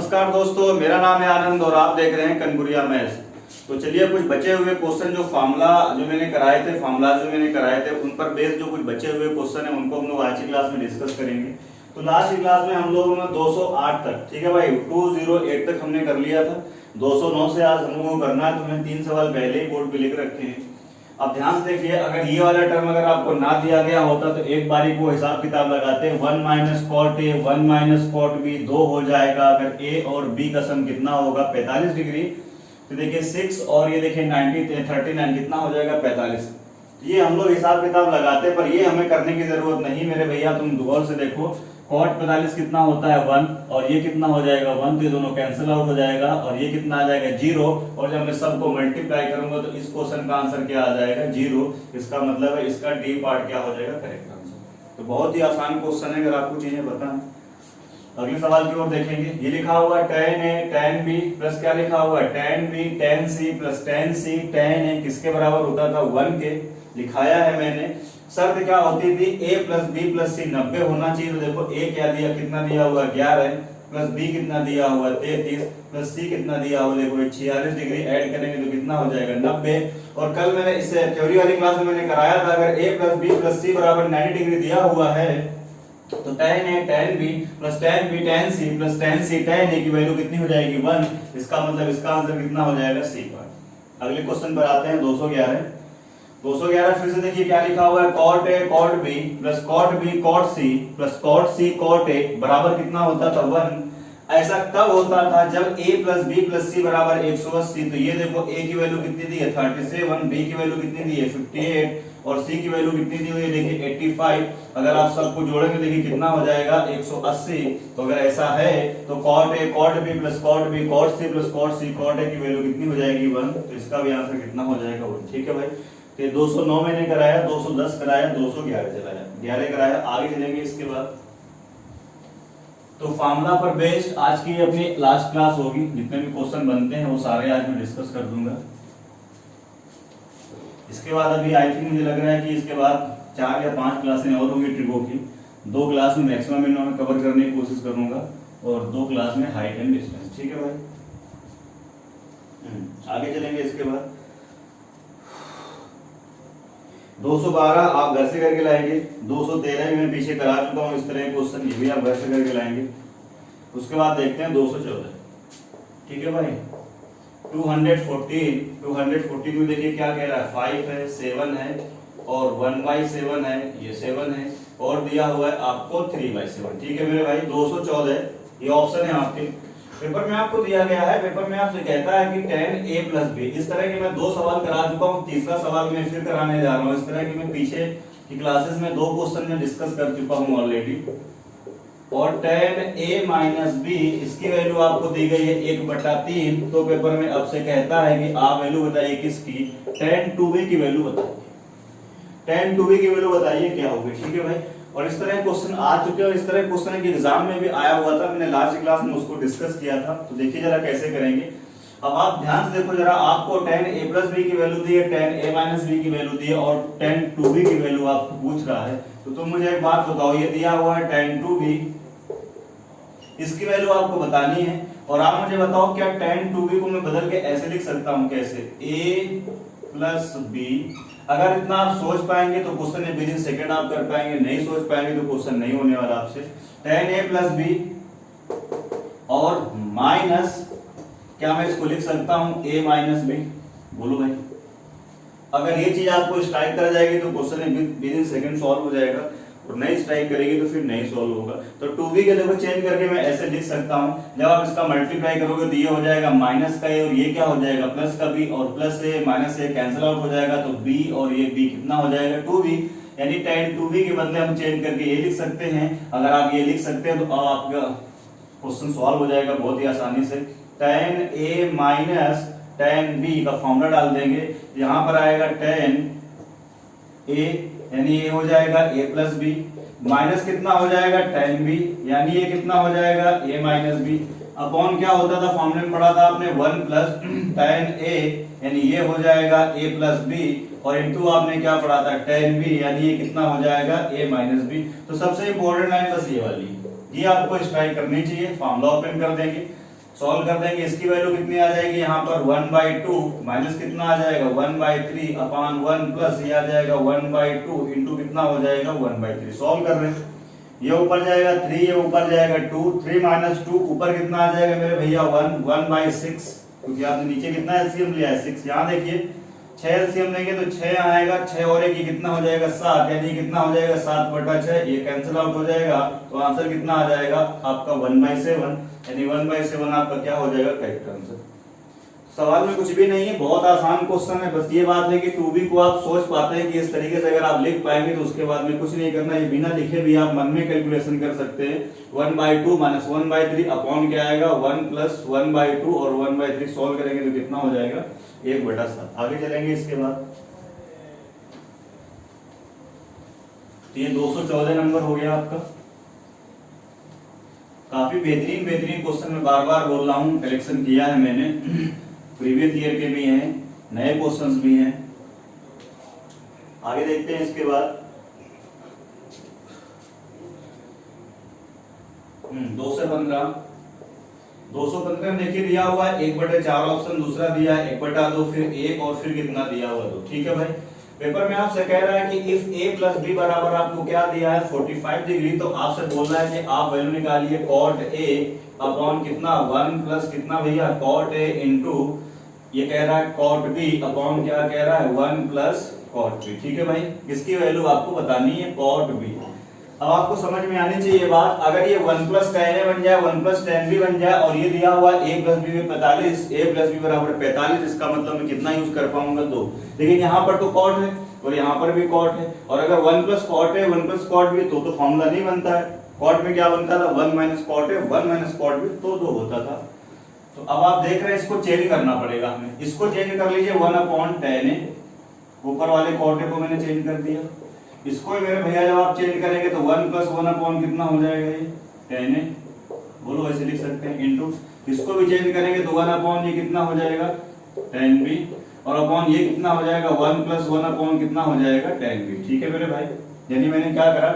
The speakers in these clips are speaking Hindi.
नमस्कार दोस्तों, मेरा नाम है आनंद और आप देख रहे हैं कनपुरिया मैथ्स। तो चलिए कुछ बचे हुए क्वेश्चन जो मैंने कराए थे उन पर बेस्ड जो कुछ बचे हुए क्वेश्चन है उनको हम लोग आज की क्लास में डिस्कस करेंगे। तो लास्ट की क्लास में हम लोगों ने 208 तक, ठीक है भाई, 208 तक हमने कर लिया था। 209 से आज हम लोगों को करना है, तो मैंने 3 सवाल पहले ही बोर्ड पे लिख रखे हैं। अब ध्यान से देखिए, अगर ये वाला टर्म अगर आपको ना दिया गया होता तो एक बारी को हिसाब किताब लगाते, 1 minus cot A 1 minus cot B 2 हो जाएगा। अगर ए और बी का सम कितना होगा 45 डिग्री, तो देखिए 6 और ये देखिए 39 कितना हो जाएगा 45। ये हम लोग हिसाब किताब लगाते, पर ये हमें करने की जरूरत नहीं मेरे भैया। तुम गौर से देखो, कॉट 45 कितना होता है 1 और ये कितना हो जाएगा 1, तो ये दोनों कैंसिल आउट हो जाएगा और ये कितना आ जाएगा 0। और जब मैं सबको मल्टीप्लाई करूंगा तो इस क्वेश्चन का आंसर क्या आ जाएगा 0। इसका मतलब है इसका डी पार्ट क्या हो जाएगा करेक्ट आंसर। तो बहुत ही आसान क्वेश्चन है अगर आपको चीजें पता है। अगले सवाल की ओर देखेंगे। ये लिखा हुआ tan a tan b plus क्या लिखा हुआ tan b tan c plus tan c tan a किसके बराबर होता था 1 के। लिखाया है मैंने। शर्त क्या होती थी a plus b plus c 90 होना चाहिए। तो देखो a क्या दिया, कितना दिया हुआ 11 प्लस b कितना दिया हुआ 33 प्लस c कितना दिया हुआ देखो 46 डिग्री। ऐड करेंगे तो कितना हो जाएगा 90। और कल मैंने इससे थ्योरी वाली क्लास में मैंने कराया था, अगर a plus b plus c बराबर 90 डिग्री दिया हुआ है तो tan a tan b plus tan b tan c plus tan c tan a की वैल्यू कितनी हो जाएगी 1। इसका मतलब इसका आंसर कितना हो जाएगा c पार्ट। अगले क्वेश्चन पर आते हैं 211 फिर से देखिए क्या लिखा हुआ है, cot a cot b plus cot b cot c plus cot c cot a बराबर कितना होता था 1। ऐसा कब होता था जब a plus b plus c बराबर 180। तो ये देखो a की वैल्यू कितनी दी है 37, b की वैल्यू कितनी दी है 58 और c की वैल्यू कितनी दी हुई है देखिए 85। अगर आप सबको जोड़ेंगे देखिए कितना हो जाएगा 180। तो अगर ऐसा है तो cot a cot b plus cot b cot c plus cot c cot a की वैल्यू कितनी हो जाएगी 1। तो इसका भी आंसर कितना हो जाएगा 1। ठीक है भाई। तो 209 मैंने कराया, 210 कराया, 211 चलाया, 11 कराया। आगे चलेंगे इसके बाद। तो फार्मूला पर बेस्ड आज की अपनी लास्ट क्लास होगी। जितने भी क्वेश्चन बनते हैं वो सारे आज मैं डिस्कस कर दूंगा। इसके बाद अभी आई थिंक मुझे लग रहा है कि इसके बाद 4 या 5 क्लासें और होंगी ट्रिगो की। 2 क्लास में मैक्सिमम में कवर करने की कोशिश करूंगा और 2 क्लास में हाइट एंड डिस्टेंस। ठीक है भाई। आगे चलेंगे इसके बाद 212 आप घर से करके लाएंगे। 213 मैं पीछे करा चुका हूँ इस तरह के क्वेश्चन, ये भी आप घर से करके लाएंगे। उसके बाद देखते हैं 214। ठीक है भाई। 214 में देखिए क्या कह रहा है, 5 है 7 है और 1/7 है, ये 7 है और दिया हुआ है आपको 3/7। ठीक है मेरे भाई। 214 ये ऑप्शन है आपके पेपर में आपको दिया गया है। पेपर में आपसे कहता है कि tan a प्लस b। इस तरह के मैं 2 सवाल करा चुका हूँ, तीसरा सवाल मैं फिर कराने जा रहा हूँ। इस तरह की मैं पीछे की क्लासेस में 2 क्वेश्चन में डिस्कस कर चुका हूँ ऑलरेडी। और tan a माइनस b इसकी वैल्यू आपको दी गई है 1/3। तो पेपर में अब से कहता है कि आप वैल्यू बताइए किसकी, tan 2b की वैल्यू बताइए। tan 2b की वैल्यू बताइए क्या होगी। ठीक है भाई। और इस तरह क्वेश्चन आ चुके हैं और इस तरह क्वेश्चन के एग्जाम में भी आया हुआ था, मैंने लास्ट क्लास में उसको डिस्कस किया था। तो देखिए जरा कैसे करेंगे। अब आप ध्यान से देखो जरा, आपको tan a प्लस b की वैल्यू दी है, tan a माइनस b की वैल्यू दी है और tan 2b की वैल्यू आपको पूछ रहा है। तो तुम मुझे एक बात बताओ, ये दिया हुआ है tan 2b, इसकी वैल्यू आपको बतानी है। और आप मुझे बताओ क्या tan 2b को मैं बदल के ऐसे लिख सकता हूं, कैसे, a प्लस b। अगर इतना आप सोच पाएंगे तो क्वेश्चन में विद इन सेकंड आप कर पाएंगे, नहीं सोच पाएंगे तो क्वेश्चन नहीं होने वाला आपसे। tan a प्लस b और माइनस, क्या मैं इसको लिख सकता हूं a माइनस b, बोलो भाई। अगर ये चीज आपको स्ट्राइक कर जाएगी तो question with in second solve हो जाएगा और नहीं स्ट्राइक करेगी तो फिर नहीं सॉल्व होगा। तो 2b के देखो चेंज करके मैं ऐसे लिख सकता हूं, जब आप इसका मल्टीप्लाई करोगे तो ये हो जाएगा माइनस का a और ये क्या हो जाएगा प्लस का b और plus a minus a cancel out हो जाएगा। तो b और ये b कितना हो जाएगा 2b। यानी tan 2b के बदले हम चेंज करके ये लिख सकते हैं। अगर आप ये लिख सकते हैं तो अब आपका क्वेश्चन सॉल्व हो जाएगा बहुत ही आसानी से। tan a minus tan b का फॉर्मूला डाल देंगे, यहाँ पर आएगा tan a यानी ये हो जाएगा a प्लस बी माइनस कितना हो जाएगा tan b यानी ये कितना हो जाएगा a माइनस b अपॉन क्या होता था, फॉर्मूले में पढ़ा था आपने 1 प्लस tan a यानी ये हो जाएगा a प्लस b और इनटू आपने क्या पढ़ा था tan b यानी ये कितना हो जाएगा a माइनस b। तो सबसे इंपॉर्टेंट लाइन बस ये वाली, ये आपको स्ट्राइक करनी चाहिए। फॉर्मूला ओपन कर देंगे। सॉल्व कर देंगे, इसकी वैल्यू कितनी आ जाएगी यहाँ पर 1/2 माइनस कितना आ जाएगा 1/3 अपॉन 1 प्लस ये आ जाएगा 1/2 इंटू कितना हो जाएगा 1/3। सॉल्व कर रहे हैं, ये ऊपर जाएगा 3, ये ऊपर जाएगा 2, 3 माइनस 2 ऊपर कितना आ जाएगा मेरे भैया 1/6, क्योंकि आपने नीचे कितना एलसीएम लिया है 6। यहाँ देखिए 6 एलसीएम लेंगे तो 6 यहाँ आएगा, 6 और एक कितना हो जाएगा 7, यानी कितना हो जाएगा 7/6, ये कैंसिल आउट हो जाएगा तो आंसर कितना आ जाएगा आपका 1/7, यानी 1/7 आपका क्या हो जाएगा करेक्ट आंसर। सवाल में कुछ भी नहीं है, बहुत आसान क्वेश्चन है, बस ये बात है कि 2b को आप सोच पाते हैं कि इस तरीके से अगर आप लिख पाएंगे तो उसके बाद में कुछ नहीं करना, ये बिना लिखे भी आप मन में कैलकुलेशन कर सकते हैं। 1/2 माइनस 1/3 अपॉन क्या आएगा 1 प्लस 1/2 और 1/3 सॉल्व करेंगे तो कितना हो जाएगा 1/7। आगे चलेंगे इसके बाद, तो ये 214 नंबर हो गया आपका। काफी बेहतरीन बेहतरीन क्वेश्चन में बार बार बोल रहा हूँ, कलेक्शन किया है मैंने, प्रीवियस ईयर के भी हैं, नए क्वेश्चंस भी हैं। आगे देखते हैं इसके बाद 2 से 15। 215 देखिए दिया हुआ है 1/4 ऑप्शन, दूसरा दिया है 1/2, फिर 1 और फिर कितना दिया हुआ 2। ठीक है भाई, पेपर में आपसे कह रहा है कि इफ a प्लस b बराबर आपको क्या दिया है 45 डिग्री, तो आपसे बोल रहा है कि आप वैल्यू निकालिए cot a अपॉन कितना 1 प्लस कितना भैया cot a इंटू ये कह रहा है cot b अपॉन क्या कह रहा है 1 प्लस cot b। ठीक है भाई, इसकी वैल्यू आपको बतानी है cot b। अब आपको समझ में आनी चाहिए बात, अगर ये 1 प्लस tan a बन जाए 1 प्लस tan b बन जाए और ये दिया हुआ a प्लस b में 45, a प्लस b बराबर 45, इसका मतलब मैं कितना यूज कर पाऊंगा 2, लेकिन यहाँ पर तो cot है और यहाँ पर भी cot है, और अगर 1 प्लस cot है 1 प्लस cot b तो फॉर्मूला नहीं बनता है। cot में क्या बनता था 1 माइनस cot है 1 माइनस cot b तो 2 होता था। तो अब आप देख रहे हैं इसको चेंज करना पड़ेगा हमें, इसको चेंज कर लीजिए 1/tan a, ऊपर वाले cot a को मैंने चेंज कर दिया, इसको ही मेरे भैया जब आप चेंज करेंगे तो 1 प्लस 1 अपॉन कितना हो जाएगा ये tan a, बोलो ऐसे लिख सकते हैं, इंटू इसको भी चेंज करेंगे तो 1 अपॉन ये कितना हो जाएगा tan b, और अपॉन ये कितना हो जाएगा 1 प्लस 1 अपॉन कितना हो जाएगा tan b। ठीक है मेरे भाई, यानी मैंने क्या करा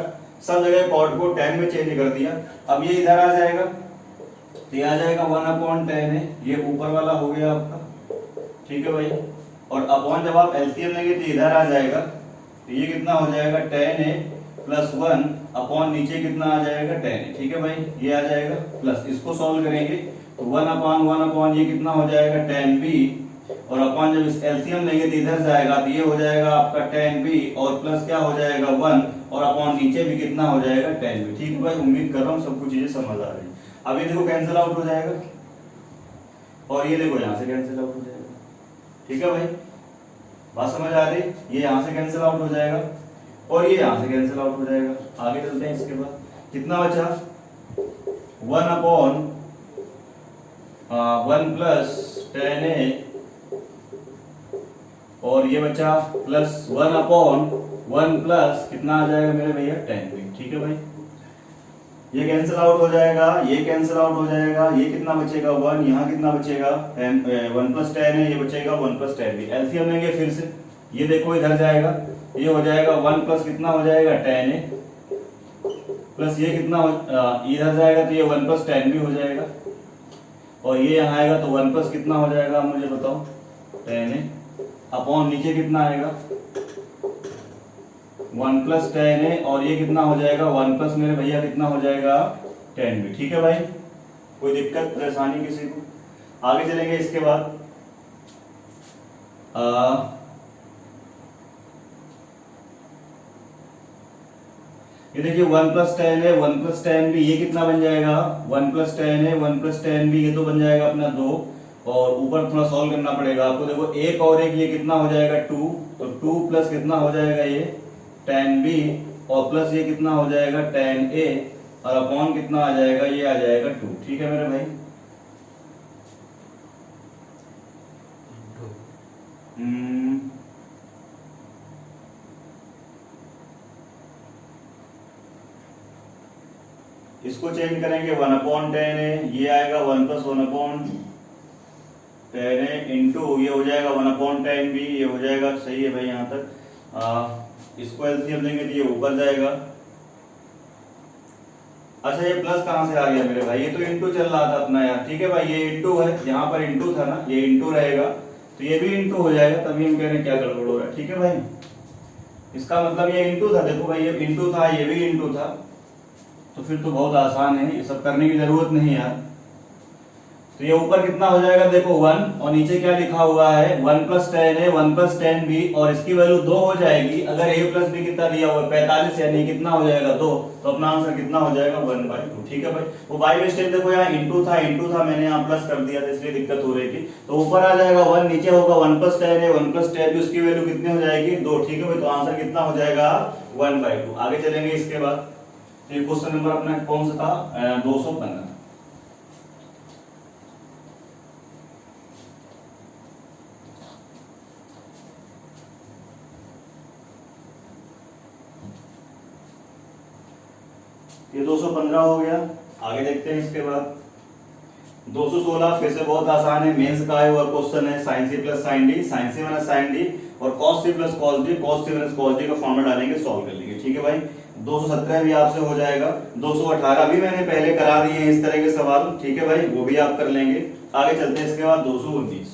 सब जगह cot को tan में चेंज कर दिया। अब ये इधर आ जाएगा तो ये आ जाएगा 1/tan a, ये ऊपर वाला हो गया आपका। ठीक है भाई, और अपॉन जब आप एलसीएम लेंगे तो इधर आ जाएगा तो ये कितना हो जाएगा tan a प्लस 1 अपॉन नीचे कितना आ जाएगा tan a। ठीक है भाई, ये आ जाएगा प्लस, इसको सॉल्व करेंगे तो 1/1 अपॉन ये कितना हो जाएगा tan b, और अपॉन जब इस एलसीएम लेंगे तो इधर जाएगा तो ये हो जाएगा आपका tan b और प्लस क्या हो जाएगा 1 और अपॉन नीचे भी कितना हो जाएगा tan b। ठीक है भाई, उम्मीद कर रहा हूँ सब कुछ चीजें समझ आ रही है। अब ये देखो कैंसिल आउट हो जाएगा और ये देखो यहाँ से कैंसिल आउट हो जाएगा। ठीक है भाई, बात समझ आ रही, ये यहाँ से कैंसिल आउट हो जाएगा और ये यहाँ से कैंसिल आउट हो जाएगा। आगे चलते हैं, इसके बाद कितना बचा 1/1 प्लस tan a और ये बचा प्लस 1/1 प्लस कितना आ जाएगा मेरे भैया tan b। ठीक है भाई, ये कैंसिल आउट हो जाएगा, ये कैंसिल आउट हो जाएगा, ये कितना बचेगा 1, यहाँ कितना बचेगा 1 प्लस tan है, ये बचेगा 1 प्लस tan b। एलसीएम लेंगे फिर से, ये देखो इधर जाएगा, ये हो जाएगा 1 प्लस कितना हो जाएगा tan a प्लस ये कितना इधर जाएगा तो ये 1 प्लस tan b हो जाएगा, और ये यहाँ आएगा तो 1 प्लस कितना हो जाएगा मुझे बताओ tan a अपॉन नीचे कितना आएगा 1 प्लस tan a और ये कितना हो जाएगा 1 प्लस मेरे भैया कितना हो जाएगा tan b। ठीक है भाई, कोई दिक्कत परेशानी किसी को? आगे चलेंगे इसके बाद ये देखिए 1 plus tan a 1 plus tan b ये कितना बन जाएगा 1 plus tan a 1 plus tan b, ये तो बन जाएगा अपना 2, और ऊपर थोड़ा सॉल्व करना पड़ेगा आपको। देखो एक और एक ये कितना हो जाएगा 2, तो 2 प्लस कितना हो जाएगा ये tan b और प्लस ये कितना हो जाएगा tan a और अपॉन कितना आ जाएगा ये आ जाएगा 2। ठीक है मेरे भाई, इसको चेंज करेंगे 1/tan a, ये आएगा 1 प्लस 1/tan a इंटू ये हो जाएगा 1/tan b, ये हो जाएगा सही है भाई यहाँ तक। इसको एलसीएम लेंगे तो ये ऊपर जाएगा अच्छा ये प्लस कहाँ से आ गया मेरे भाई, ये तो इंटू चल रहा था अपना यार, ठीक है भाई ये इंटू है, यहाँ पर इंटू था ना, ये इंटू रहेगा तो ये भी इंटू हो जाएगा, तभी हम कह रहे हैं क्या गड़बड़ हो रहा है, ठीक है भाई। इसका मतलब ये इंटू था, देखो भाई ये इंटू था, ये भी इंटू था, तो फिर तो बहुत आसान है, ये सब करने की जरूरत नहीं यार। तो ये ऊपर कितना हो जाएगा देखो 1, और नीचे क्या लिखा हुआ है 1 प्लस 10 है, 1 प्लस 10 भी, और इसकी वैल्यू 2 हो जाएगी। अगर a प्लस बी कितना दिया हुआ है 45, यानी कितना हो जाएगा 2, तो अपना आंसर कितना हो जाएगा 1/2, ठीक है भाई। वो बाई मिस्टेक देखो यहाँ इंटू था, मैंने यहाँ प्लस कर दिया था इसलिए दिक्कत हो रही थी। तो ऊपर आ जाएगा 1, नीचे होगा 1 प्लस 10 है, 1 प्लस 10 भी, उसकी वैल्यू कितनी हो जाएगी 2, ठीक है भाई। तो आंसर कितना हो जाएगा 1/2। आगे चलेंगे इसके बाद, ये क्वेश्चन नंबर अपना कौन सा था 215। ये 215 हो गया। आगे देखते हैं इसके बाद 216, फिर से बहुत आसान है, मेंस का है और क्वेश्चन है sin c plus sin d, sin c minus sin d और cos c plus cos d, cos c minus cos d का फॉर्मूला डालेंगे, सॉल्व कर लेंगे, ठीक है भाई। 217 भी आपसे हो जाएगा, 218 भी मैंने पहले करा दिए हैं इस तरह के सवाल, ठीक है भाई, वो भी आप कर लेंगे। आगे चलते हैं इसके बाद 219,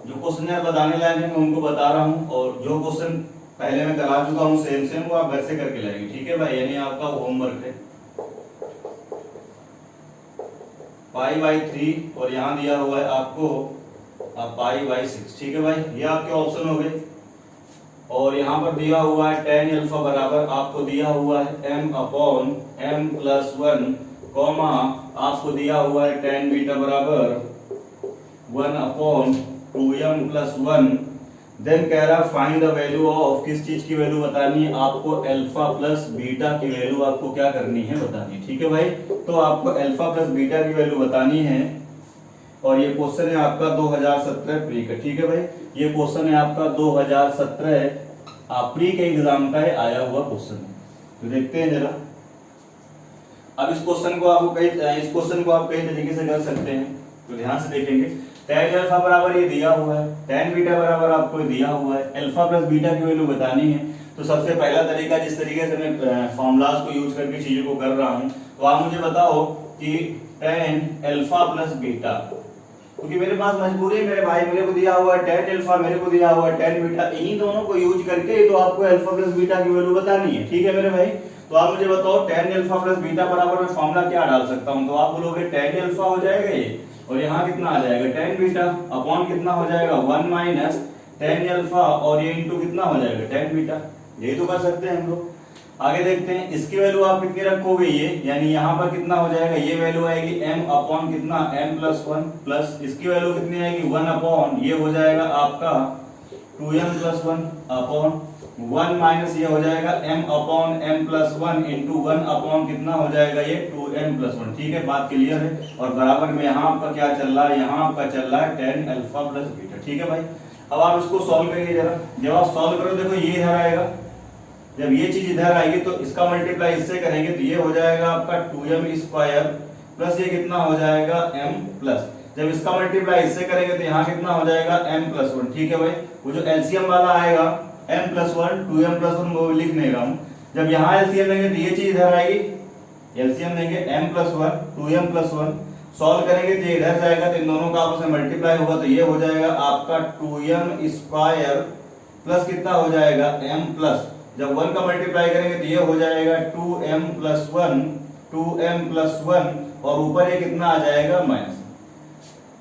जो क्वेश्चन यार बताने लायक है मैं उनको बता रहा हूँ, और जो क्वेश्चन पहले मैं करा चुका हूँ सेम वो आप घर से करके लाएंगे, ठीक है भाई, यानी आपका होमवर्क है। पाई बाई 3 और यहाँ दिया हुआ है आपको पाई बाई 6, ठीक है भाई, ये आपके ऑप्शन हो गए। और यहाँ पर दिया हुआ है tan अल्फा बराबर आपको दिया हुआ है m upon m plus 1, comma आपको दिया हुआ है tan बीटा बराबर 1 अपॉन 2m प्लस 1। देन कह रहा फाइंड द वैल्यू ऑफ, किस चीज की वैल्यू बतानी है आपको, अल्फा प्लस बीटा की वैल्यू आपको क्या करनी है बतानी है, ठीक है भाई। तो आपको अल्फा प्लस बीटा की वैल्यू बतानी है, और ये क्वेश्चन है आपका 2017 प्री का, ठीक है भाई, ये क्वेश्चन है आपका 2017 प्री के एग्जाम का आया हुआ क्वेश्चन है। तो देखते हैं जरा, अब इस क्वेश्चन को आप कई तरीके से कर सकते हैं, तो ध्यान से देखेंगे। tan अल्फा बराबर ये दिया हुआ है, tan बीटा बराबर आपको दिया हुआ है, अल्फा प्लस बीटा की वैल्यू बतानी है। तो सबसे पहला तरीका, जिस तरीके से मैं फॉर्मूलाज को यूज करके चीजों को कर रहा हूं, तो आप मुझे बताओ कि tan अल्फा प्लस बीटा, क्योंकि मेरे पास मजबूरी मेरे भाई, मेरे को दिया हुआ है tan अल्फा, मेरे को दिया हुआ है tan बीटा, इन्हीं दोनों को यूज करके तो आपको अल्फा प्लस बीटा की वैल्यू बतानी है, ठीक है मेरे भाई। तो आप मुझे बताओ tan अल्फा प्लस बीटा बराबर मैं फॉर्मूला क्या डाल सकता हूं, तो आप बोलोगे tan अल्फा हो जाएगा ये, और यहाँ कितना आ जाएगा tan बीटा अपॉन कितना हो जाएगा 1 माइनस tan अल्फा, और ये इंटू कितना हो जाएगा tan बीटा, यही तो कर सकते हैं हम लोग। आगे देखते हैं, इसकी वैल्यू आप कितनी रखोगे ये, यानी यहाँ पर कितना हो जाएगा, ये वैल्यू आएगी m अपॉन कितना m प्लस 1, प्लस इसकी वैल्यू कितनी आएगी 1 अपॉन, ये हो जाएगा आपका 2m प्लस 1 अपॉन 1 माइनस ये हो जाएगा m upon m plus 1 into 1 upon कितना हो जाएगा ये 2m प्लस 1, ठीक है, बात क्लियर है। और बराबर में यहाँ आपका क्या चल रहा है, यहाँ आपका चल रहा है tan अल्फा प्लस बीटा, ठीक है भाई। अब आप इसको सॉल्व करिए जरा, जब आप सॉल्व करो देखो ये इधर आएगा, जब ये चीज इधर आएगी तो इसका मल्टीप्लाई इससे करेंगे तो ये हो जाएगा आपका 2m स्क्वायर प्लस ये कितना हो जाएगा m प्लस, जब इसका मल्टीप्लाई इससे करेंगे तो यहाँ कितना हो जाएगा m प्लस 1, ठीक है भाई। वो जो एलसीएम वाला आएगा m प्लस 1 2m प्लस 1 वो लिख नहीं रहा हूँ, जब यहाँ एलसीएम लेंगे तो ये चीज इधर आएगी, एलसीएम लेंगे m plus 1 2m plus 1, solve करेंगे तो ये इधर जाएगा, तो इन दोनों का आपस में मल्टीप्लाई होगा तो ये हो जाएगा आपका 2m स्क्वायर प्लस कितना हो जाएगा m प्लस, जब 1 का मल्टीप्लाई करेंगे तो ये हो जाएगा 2m प्लस 1 2m प्लस 1, और ऊपर ये कितना आ जाएगा माइनस,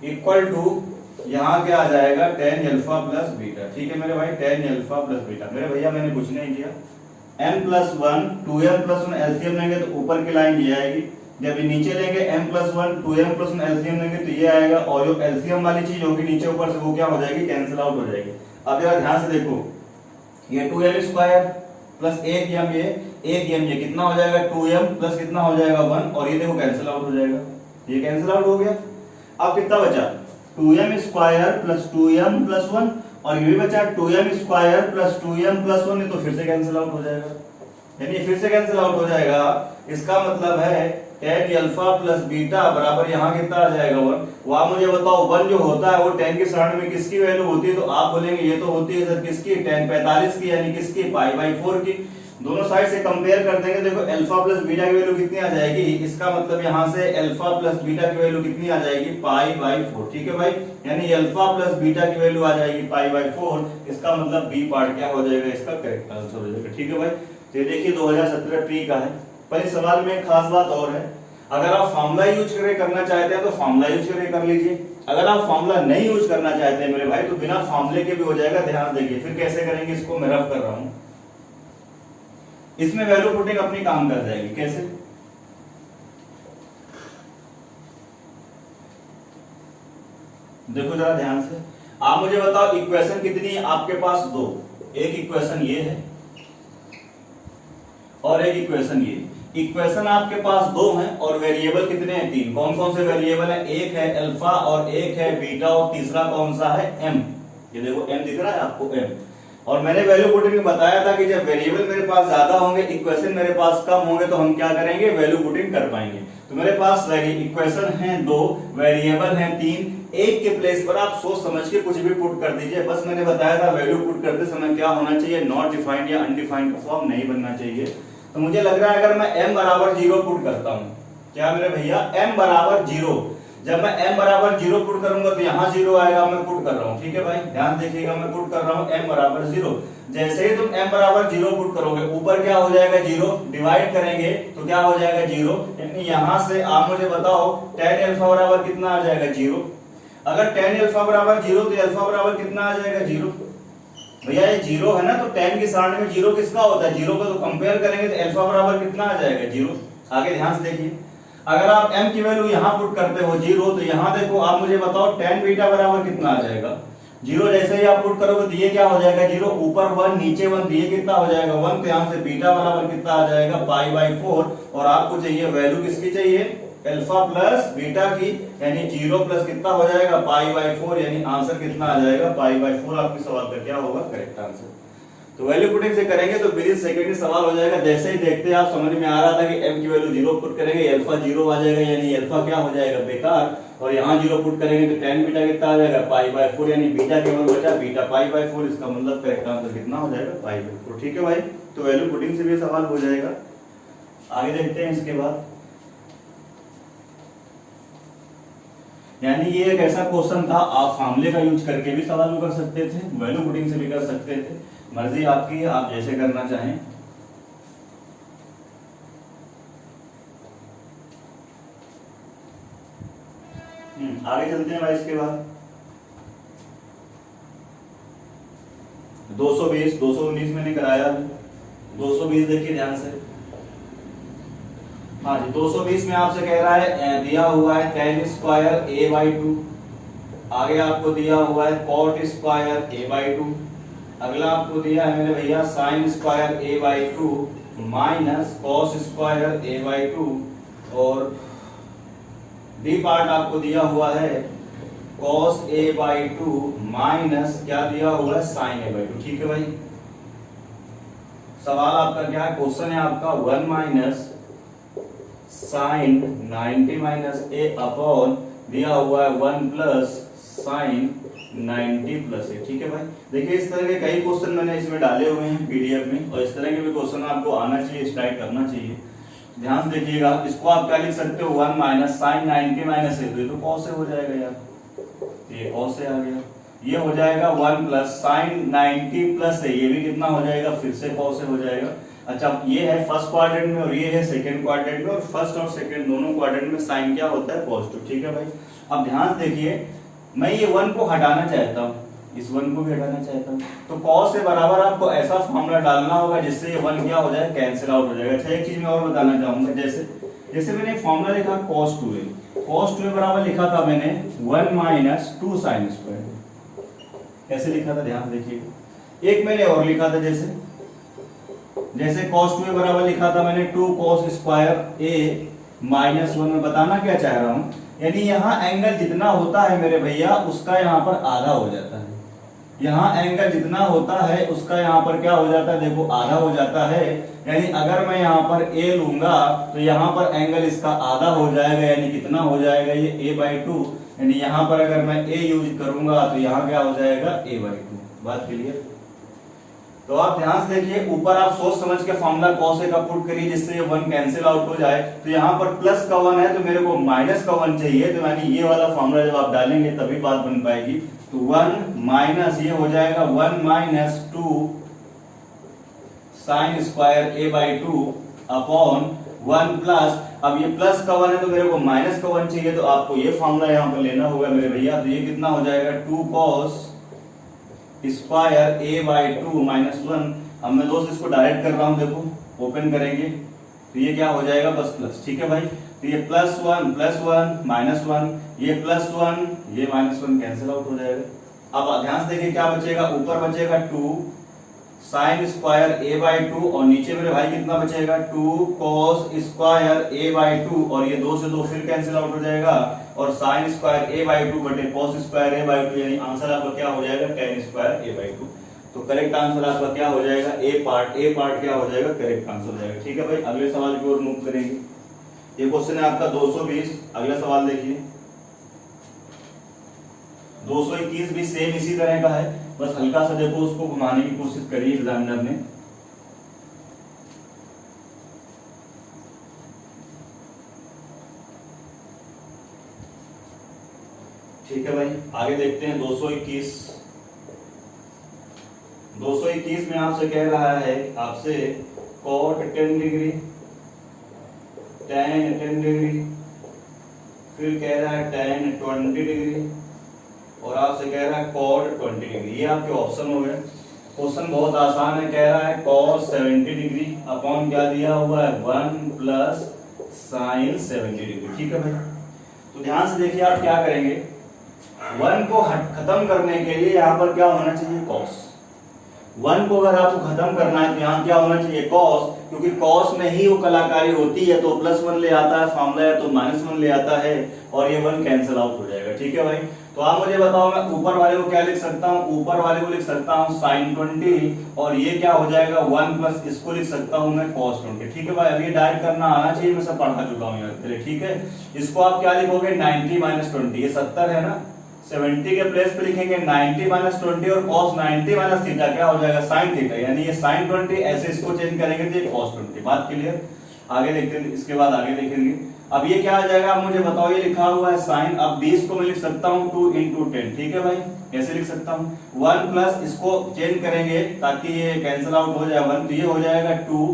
इक्वल टू यहाँ क्या आ जाएगा tan अल्फा प्लस बीटा, ठीक है मेरे भाई, tan अल्फा प्लस बीटा। मेरे भैया मैंने कुछ नहीं किया, m plus 1 2m plus 1 LCM लेंगे तो ऊपर की लाइन ये आएगी, जब ये नीचे लेंगे m plus 1 2m plus 1 LCM लेंगे तो ये आएगा, और जो एलसीएम वाली चीज होगी नीचे ऊपर से वो क्या हो जाएगी, कैंसिल आउट हो जाएगी। अब जरा ध्यान से देखो, ये 2m स्क्वायर प्लस 1m ये कितना हो जाएगा 2m प्लस कितना हो जाएगा 1, और ये देखो कैंसिल आउट हो जाएगा, ये कैंसिल आउट हो गया। अब कितना बचा 2m square plus 2m plus 1, और ये भी बचा 2m square plus 2m plus 1, ये तो फिर से कैंसिल आउट हो जाएगा, यानी फिर से कैंसिल आउट हो जाएगा। इसका मतलब है tan अल्फा प्लस बीटा बराबर यहाँ कितना आ जाएगा 1। वो आप मुझे बताओ 1 जो होता है वो tan के सराउंड में किसकी वैल्यू होती है, तो आप बोलेंगे ये तो होती है सर किसकी, tan 45 की, यानी किसकी पाई बाई 4 की। दोनों साइड से कंपेयर कर देंगे। देखो अल्फा प्लस बीटा की वैल्यू कितनी आ जाएगी, इसका मतलब यहाँ से अल्फा प्लस बीटा की वैल्यू कितनी आ जाएगी, पाई बाई 4। ठीक है भाई, यानी अल्फा प्लस बीटा की वैल्यू आ जाएगी पाई बाई 4। इसका मतलब बी पार्ट क्या हो जाएगा, इसका करेक्ट आंसर हो जाएगा। ठीक है भाई, तो ये देखिए 2017 प्री का है। पर इस सवाल में एक खास बात और है, अगर आप फॉर्मूला यूज करना चाहते हैं तो फॉर्मूला यूज करके कर लीजिए। अगर आप फॉर्मूला नहीं यूज करना चाहते हैं मेरे भाई तो बिना फॉर्मूले के भी हो जाएगा। ध्यान देखिए फिर कैसे करेंगे इसको, मैं रफ कर रहा हूं। इसमें वैल्यू पुटिंग अपनी काम कर जाएगी। कैसे, देखो जरा ध्यान से, आप मुझे बताओ इक्वेशन कितनी है आपके पास, दो। एक इक्वेशन ये है और एक इक्वेशन ये। इक्वेशन आपके पास दो हैं और वेरिएबल कितने हैं, तीन। कौन कौन से वेरिएबल हैं, एक है अल्फा और एक है बीटा और तीसरा कौन सा है, एम। ये देखो एम दिख रहा है आपको, एम। और मैंने वैल्यू पुटिंग में बताया था कि जब वेरिएबल मेरे पास ज्यादा होंगे, इक्वेशन मेरे पास कम होंगे, तो हम क्या करेंगे, वैल्यू पुटिंग कर पाएंगे। तो मेरे पास इक्वेशन है दो, वेरिएबल है तीन। एक के प्लेस पर आप सोच समझ के कुछ भी पुट कर दीजिए। बस मैंने बताया था वैल्यू पुट करते समय क्या होना चाहिए, नॉट डिफाइंड या अनडिफाइंड का फॉर्म नहीं बनना चाहिए। तो मुझे लग रहा है अगर मैं m बराबर 0 पुट करता हूं, क्या मेरे भैया, m बराबर 0, जब मैं m बराबर 0 पुट करूंगा तो यहाँ 0 आएगा, मैं पुट कर रहा हूँ। ठीक है भाई, ध्यान देखिएगा, मैं पुट कर रहा हूँ m बराबर 0। जैसे ही तुम m बराबर 0 पुट करोगे, ऊपर क्या हो जाएगा 0, डिवाइड करेंगे तो क्या हो जाएगा 0। यानी यहाँ से आप मुझे बताओ tan अल्फा बराबर कितना आ जाएगा, 0। अगर tan अल्फा बराबर 0 तो अल्फा बराबर कितना आ जाएगा, 0। भैया ये 0 है ना, तो tan की सारणी में 0 किसका होता है, 0 का। तो कंपेयर करेंगे तो अल्फा बराबर कितना आ जाएगा, 0। आगे ध्यान से देखिए, अगर आप m की वैल्यू यहाँ पुट करते हो 0, तो यहाँ देखो आप मुझे बताओ tan बीटा बराबर कितना आ जाएगा, 0। जैसे ही आप पुट करोगे तो ये क्या हो जाएगा, 0। ऊपर 1 नीचे 1, तो ये कितना हो जाएगा, 1। तो यहाँ से बीटा बराबर कितना आ जाएगा, पाई बाई 4। और आपको चाहिए वैल्यू किसकी चाहिए, अल्फा प्लस बीटा की, यानी 0 प्लस कितना हो जाएगा, पाई बाई 4। यानी आंसर कितना आ जाएगा, पाई बाई 4। आपके सवाल का क्या होगा, करेक्ट आंसर। तो वैल्यू पुटिंग से करेंगे तो विद इन सेकंड ही सवाल हो जाएगा। जैसे ही देखते हैं आप समझ में आ रहा था कि m की वैल्यू 0 पुट करेंगे, अल्फा 0 आ जाएगा, यानी अल्फा क्या हो जाएगा, बेकार। और यहाँ 0 पुट करेंगे तो tan बीटा कितना आ जाएगा, पाई बाई 4। यानी बीटा केवल बचा बीटा पाई बाई 4। इसका मतलब करेक्ट आंसर कितना हो जाएगा, पाई बाई 4। ठीक है भाई, तो वैल्यू पुटिंग से भी सवाल हो जाएगा। आगे देखते हैं इसके बाद, यानी ये एक ऐसा क्वेश्चन था, आप फॉर्मूले का यूज करके भी सवाल कर सकते थे, वैल्यू पुटिंग से भी कर सकते थे। मर्जी आपकी है, आप जैसे करना चाहें। आगे चलते हैं भाई। इसके बाद 220, 219 मैंने कराया। 220 देखिए ध्यान से। हाँ जी, 220 में आपसे कह रहा है, दिया हुआ है tan स्क्वायर a/2। आगे आपको दिया हुआ है cot स्क्वायर a/2। अगला आपको दिया है मेरे भैया sin square a/2 minus cos square a/2। और डी पार्ट आपको दिया हुआ है cos a/2 माइनस क्या दिया हुआ है, sin a/2। ठीक है भाई, सवाल आपका क्या है, क्वेश्चन है आपका 1 माइनस साइन 90 माइनस ए अपॉन दिया हुआ है 1 प्लस साइन 90 प्लस ए। ठीक है भाई, देखिए इस तरह के कई क्वेश्चन मैंने इसमें डाले हुए हैं पीडीएफ में, और इस तरह के भी क्वेश्चन आपको आना चाहिए, स्ट्राइक करना चाहिए। ध्यान से देखिएगा, इसको आप क्या लिख सकते हो, 1 माइनस साइन 90 माइनस ए, तो कॉस से हो जाएगा यार, ये कॉस से आ गया। ये हो जाएगा 1 प्लस साइन 90 प्लस ए, ये भी कितना हो जाएगा, फिर से कॉस से हो जाएगा। अच्छा, ये है फर्स्ट क्वाड्रेंट में और ये है सेकंड क्वाड्रेंट में, और फर्स्ट और सेकंड दोनों क्वाड्रेंट में साइन क्या होता है, पॉजिटिव। ठीक है भाई, अब ध्यान देखिए, मैं ये 1 को हटाना चाहता हूँ, इस 1 को भी हटाना चाहता हूँ, तो cos से बराबर आपको ऐसा फॉर्मूला डालना होगा जिससे ये 1 क्या हो जाए, कैंसिल आउट हो जाएगा। अच्छा, एक चीज मैं और बताना चाहूंगा, जैसे मैंने एक फॉर्मूला लिखा cos 2a, cos 2a बराबर लिखा था मैंने 1 माइनस 2 साइन स्क्वायर। कैसे लिखा था, ध्यान देखिए। एक मैंने और लिखा था, जैसे cos 2a बराबर लिखा था मैंने 2 cos स्क्वायर a माइनस 1। में बताना क्या चाह रहा हूं, यानी यहाँ एंगल जितना होता है मेरे भैया उसका यहाँ पर आधा हो जाता है। यहाँ एंगल जितना होता है उसका यहाँ पर क्या हो जाता है, देखो आधा हो जाता है। यानी अगर मैं यहाँ पर a लूंगा तो यहाँ पर एंगल इसका आधा हो जाएगा, यानी कितना हो जाएगा, ये a/2। यानी यहाँ पर अगर मैं a यूज करूंगा तो यहाँ क्या हो जाएगा, a/2। बात क्लियर। तो आप ध्यान से देखिए, ऊपर आप सोच समझ के फॉर्मूला cos a का पुट करिए जिससे ये 1 कैंसिल आउट हो जाए। तो यहाँ पर प्लस का 1 है तो मेरे को माइनस का 1 चाहिए, तो यानी ये वाला फॉर्मूला जब आप डालेंगे तभी बात बन पाएगी। तो 1 माइनस ये हो जाएगा 1 minus 2 sine square a by 2 upon 1 plus, अब ये प्लस का 1 है तो मेरे को माइनस का 1 चाहिए, तो आपको ये फॉर्मूला यहाँ पर लेना होगा मेरे भैया। तो ये कितना हो जाएगा 2 cos square a by 2 minus 1। अब मैं दोस्त इसको डायरेक्ट कर रहा हूँ, देखो ओपन करेंगे तो ये क्या हो जाएगा बस प्लस, ठीक है भाई। तो ये प्लस 1 माइनस 1, ये प्लस 1 ये माइनस 1 कैंसिल आउट हो जाएगा। अब ध्यान से देखिए क्या बचेगा, ऊपर बचेगा 2 साइन स्क्वायर a बाई 2 और नीचे मेरे भाई कितना बचेगा 2 cos स्क्वायर a बाई 2 और ये 2 से 2 फिर कैंसिल आउट हो जाएगा और साइन स्क्वायर a बाई 2 बटे cos स्क्वायर a बाई 2, यानी आंसर आपका क्या हो जाएगा tan स्क्वायर a बाई 2। तो करेक्ट आंसर आपका क्या हो जाएगा ए पार्ट क्या हो जाएगा करेक्ट आंसर हो जाएगा, ठीक है भाई। अगले सवाल की ओर मूव करेंगे। ये क्वेश्चन है आपका 220। अगला सवाल देखिए 221 भी सेम इसी तरह का है, बस हल्का सा देखो उसको घुमाने की कोशिश करिए एग्जामिनर ने। ठीक है भाई, आगे देखते हैं 221 में आपसे कह रहा है आपसे cot 10 डिग्री tan 10 डिग्री, फिर कह रहा है tan 20 डिग्री और आपसे कह रहा है cot 20 डिग्री। ये आपके ऑप्शन हो गए। क्वेश्चन बहुत आसान है, कह रहा है cos 70 डिग्री अपॉन क्या दिया हुआ है 1 प्लस साइन 70 डिग्री, ठीक है भाई। तो ध्यान से देखिए आप क्या करेंगे, 1 को खत्म करने के लिए यहाँ पर क्या होना चाहिए cos। 1 को अगर आपको खत्म करना है तो यहाँ क्या होना चाहिए cos, क्योंकि cos में ही वो कलाकारी होती है, तो प्लस 1 ले आता है फॉर्मूला है तो माइनस 1 ले आता है और ये 1 कैंसिल आउट हो जाएगा, ठीक है भाई। तो आप मुझे बताओ मैं ऊपर वाले को क्या लिख सकता हूँ, ऊपर वाले को लिख सकता हूँ sin 20 और ये क्या हो जाएगा 1 प्लस इसको लिख सकता हूँ मैं cos 20, ठीक है भाई। अब ये डायरेक्ट करना आना चाहिए, मैं सब पढ़ा चुका हूँ पहले, ठीक है। इसको आप क्या लिखोगे 90 माइनस 20, ये 70 है ना, 70 के प्लेस पे लिखेंगे 90 माइनस 20 और cos 90 माइनस थीटा क्या हो जाएगा sin थीटा, यानी ये sin 20 ऐसे इसको चेंज करेंगे तो ये cos 20। बात क्लियर। आगे देखते हैं, इसके बाद आगे देखेंगे। अब ये क्या आ जाएगा आप मुझे बताओ, ये लिखा हुआ है sin, अब 20 को मैं लिख सकता हूँ 2 into 10, ठीक है भाई, कैसे लिख सकता हूँ 1 प्लस इसको चेंज करेंगे ताकि ये कैंसिल आउट हो जाए 1, तो ये हो जाएगा 2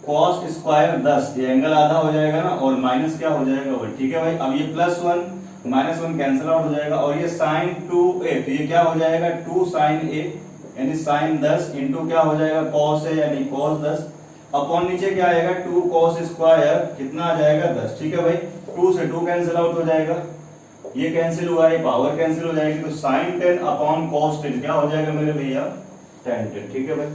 cos स्क्वायर 10, ये एंगल आधा हो जाएगा ना और माइनस क्या हो जाएगा 1, ठीक है भाई। अब ये प्लस 1 माइनस 1 कैंसिल आउट हो जाएगा और ये sin 2a, तो ये क्या हो जाएगा 2 sin a यानी sin 10 इंटू क्या हो जाएगा cos a यानी cos 10 अपॉन नीचे क्या आएगा 2 cos स्क्वायर कितना आ जाएगा 10, ठीक है भाई। 2 से 2 कैंसिल आउट हो जाएगा, ये कैंसिल हुआ, ये पावर कैंसिल हो जाएगी, तो sin 10 अपॉन cos 10 क्या हो जाएगा मेरे भैया tan 10, ठीक है भाई।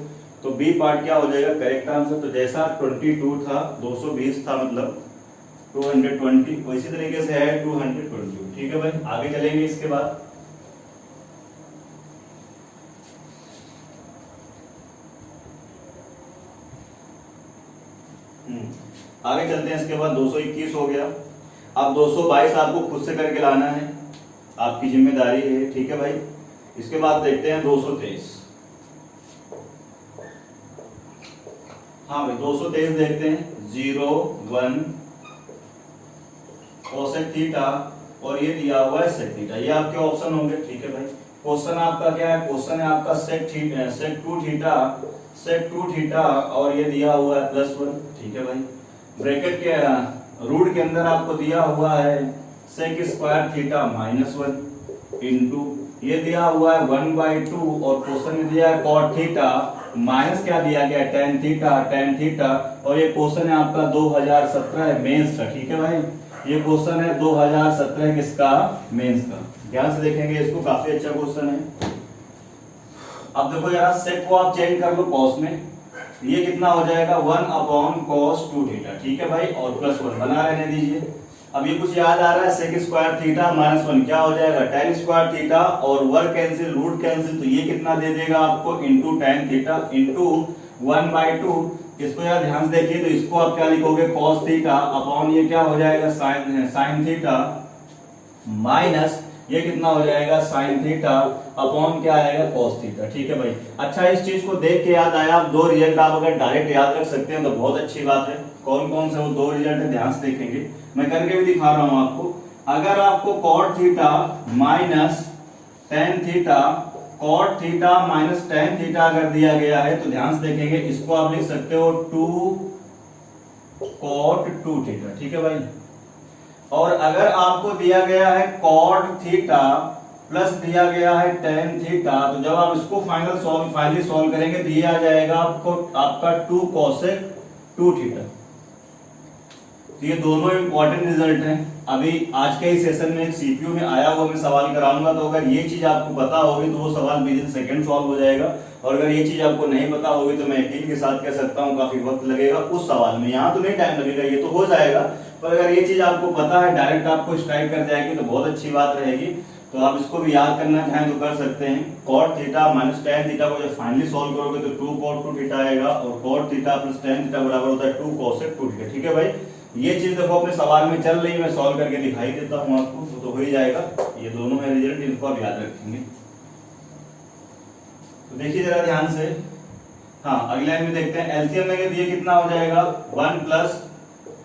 तो बी पार्ट क्या हो जाएगा करेक्ट आंसर। तो जैसा 22 था 220 था मतलब 220, इसी तरीके से है 220, ठीक है भाई। आगे चलेंगे इसके बाद। आगे चलते हैं, इसके बाद 221 हो गया। अब 222 आपको खुद से करके लाना है, आपकी जिम्मेदारी है, ठीक है भाई। इसके बाद देखते हैं 223। हाँ भाई 223 देखते हैं 0 1 कोसेक थीटा और ये दिया हुआ है सेक थीटा, ये आपके ऑप्शन होंगे, ठीक है भाई। क्वेश्चन आपका क्या है, क्वेश्चन है आपका सेक 2 थीटा और ये दिया हुआ है +1, ठीक है भाई। ब्रैकेट के रूट के अंदर आपको दिया हुआ है सेक स्क्वायर थीटा -1 इंटू ये दिया हुआ है 1/2 और क्वेश्चन में दिया है cot थीटा माइनस क्या दिया गया tan थीटा और ये क्वेश्चन है आपका 2017 मेंस का, ठीक है भाई। ये क्वेश्चन है 2017 किसका मेंस का, ध्यान से देखेंगे इसको, काफी अच्छा क्वेश्चन है। अब देखो जरा सेक को आप चेंज कर लो cos में, ये कितना हो जाएगा 1/cos 2 थीटा, ठीक है भाई, और +1 बना रहने दीजिए। अब ये कुछ याद आ रहा है सेक स्क्वायर थीटा -1 क्या हो जाएगा tan स्क्वायर थीटा और वर्ग कैंसिल रूट कैंसिल, तो ये कितना दे देगा आपको इंटू tan थीटा इंटू 1/2। इसको यार ध्यान से देखिए, तो इसको आप क्या लिखोगे cos थीटा अपॉन ये क्या हो जाएगा sin थीटा माइनस ये कितना हो जाएगा साइन थीटा अपॉन क्या आएगा कॉस थीटा। ठीक है भाई। अच्छा, इस चीज को देख के याद आया, आप दो रिजल्ट आप अगर डायरेक्ट याद रख सकते हैं तो बहुत अच्छी बात है। कौन कौन से वो दो रिजल्ट है ध्यान से देखेंगे, मैं करके भी दिखा रहा हूं आपको। अगर आपको cot theta minus tan theta, cot theta minus tan theta अगर दिया गया है तो ध्यान से देखेंगे, इसको आप लिख सकते हो 2 कॉट 2 थीटा। ठीक है भाई। और अगर आपको दिया गया है कॉट थीटा प्लस दिया गया है टेन थीटा, तो जब आप इसको फाइनली सॉल्व करेंगे तो ये आ जाएगा आपको आपका 2 कोसेक 2 थीटा। तो ये दोनों इंपॉर्टेंट रिजल्ट हैं। अभी आज के ही सेशन में एक सीपीयू में आया हुआ मैं सवाल कराऊंगा, तो अगर ये चीज आपको पता होगी तो वो सवाल विद इन सेकंड सॉल्व हो जाएगा, और अगर ये चीज आपको नहीं पता होगी तो मैं यकीन के साथ कह सकता हूँ काफी वक्त लगेगा उस सवाल में। यहाँ तो नहीं टाइम लगेगा, ये तो हो जाएगा, पर अगर ये चीज आपको पता है डायरेक्ट आपको स्ट्राइक कर जाएगी तो बहुत अच्छी बात रहेगी। तो आप इसको भी याद करना चाहें तो कर सकते हैं। Cot theta minus tan theta को जब फाइनली सॉल्व करोगे तो 2 कॉट 2 थीटा आएगा, और cot theta plus tan theta बराबर होता है 2 कोसेक 2 थीटा। ठीक है भाई। ये चीज देखो अपने सवाल में चल रही है, मैं सॉल्व करके दिखाई देता हूं आपको, तो हो ही जाएगा। ये दोनों है रिजल्ट, इनको आप याद रखेंगे। तो देखिए जरा ध्यान से। हाँ, अगले लाइन में देखते हैं। एलसीएम में ये कितना हो जाएगा 1 प्लस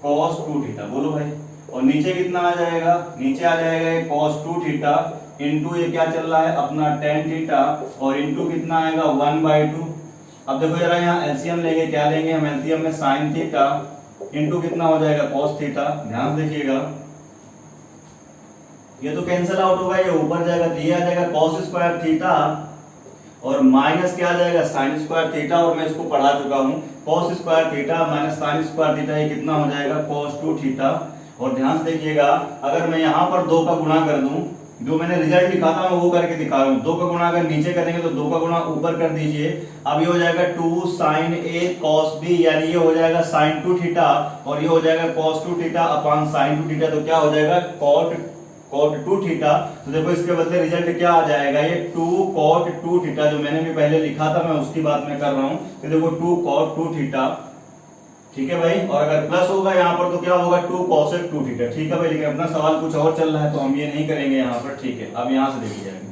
कॉस 2 थीटा, बोलो भाई। और नीचे कितना आ जाएगा, नीचे आ जाएगा कॉस 2 थीटा इंटू ये क्या चल रहा है अपना टेन थीटा, और इंटू कितना आएगा 1/2। अब देखो जरा यहाँ एलसीएम लेंगे, क्या लेंगे हम एलसीएम में, साइन थीटा इंटू कितना हो जाएगा कॉस थीटा। ध्यान देखिएगा, ये तो कैंसिल आउट होगा, ये ऊपर जाएगा तो ये आ जाएगा कॉस स्क्वायर थीटा, और माइनस क्या आ जाएगा साइन स्क्वायर थीटा, और मैं इसको पढ़ा चुका हूं cos square theta minus sine square theta, ये कितना हो जाएगा कॉस 2 थीटा। और ध्यान से देखिएगा, अगर मैं यहाँ पर 2 का गुणा कर दूं, जो मैंने रिजल्ट लिखा था मैं वो करके दिखा रहा हूँ। 2 का गुणा अगर नीचे करेंगे तो 2 का गुणा ऊपर कर दीजिए। अब ये हो जाएगा 2 साइन ए कॉस बी, यानी ये हो जाएगा साइन 2 थीटा, और ये हो जाएगा cos 2 theta upon sine 2 theta, तो क्या हो जाएगा कॉट 2 थीटा। तो देखो इसके बदले रिजल्ट क्या आ जाएगा, ये 2 कॉट 2 थीटा, जो मैंने भी पहले लिखा था मैं उसकी बात में कर रहा हूँ। तो देखो 2 कॉट 2 थीटा। ठीक है भाई। और अगर प्लस होगा यहाँ पर तो क्या होगा 2 कोसेक 2 थीटा। ठीक है भाई। लेकिन अपना सवाल कुछ और चल रहा है तो हम ये नहीं करेंगे यहाँ पर। ठीक है, अब यहाँ से देखिए जाएंगे।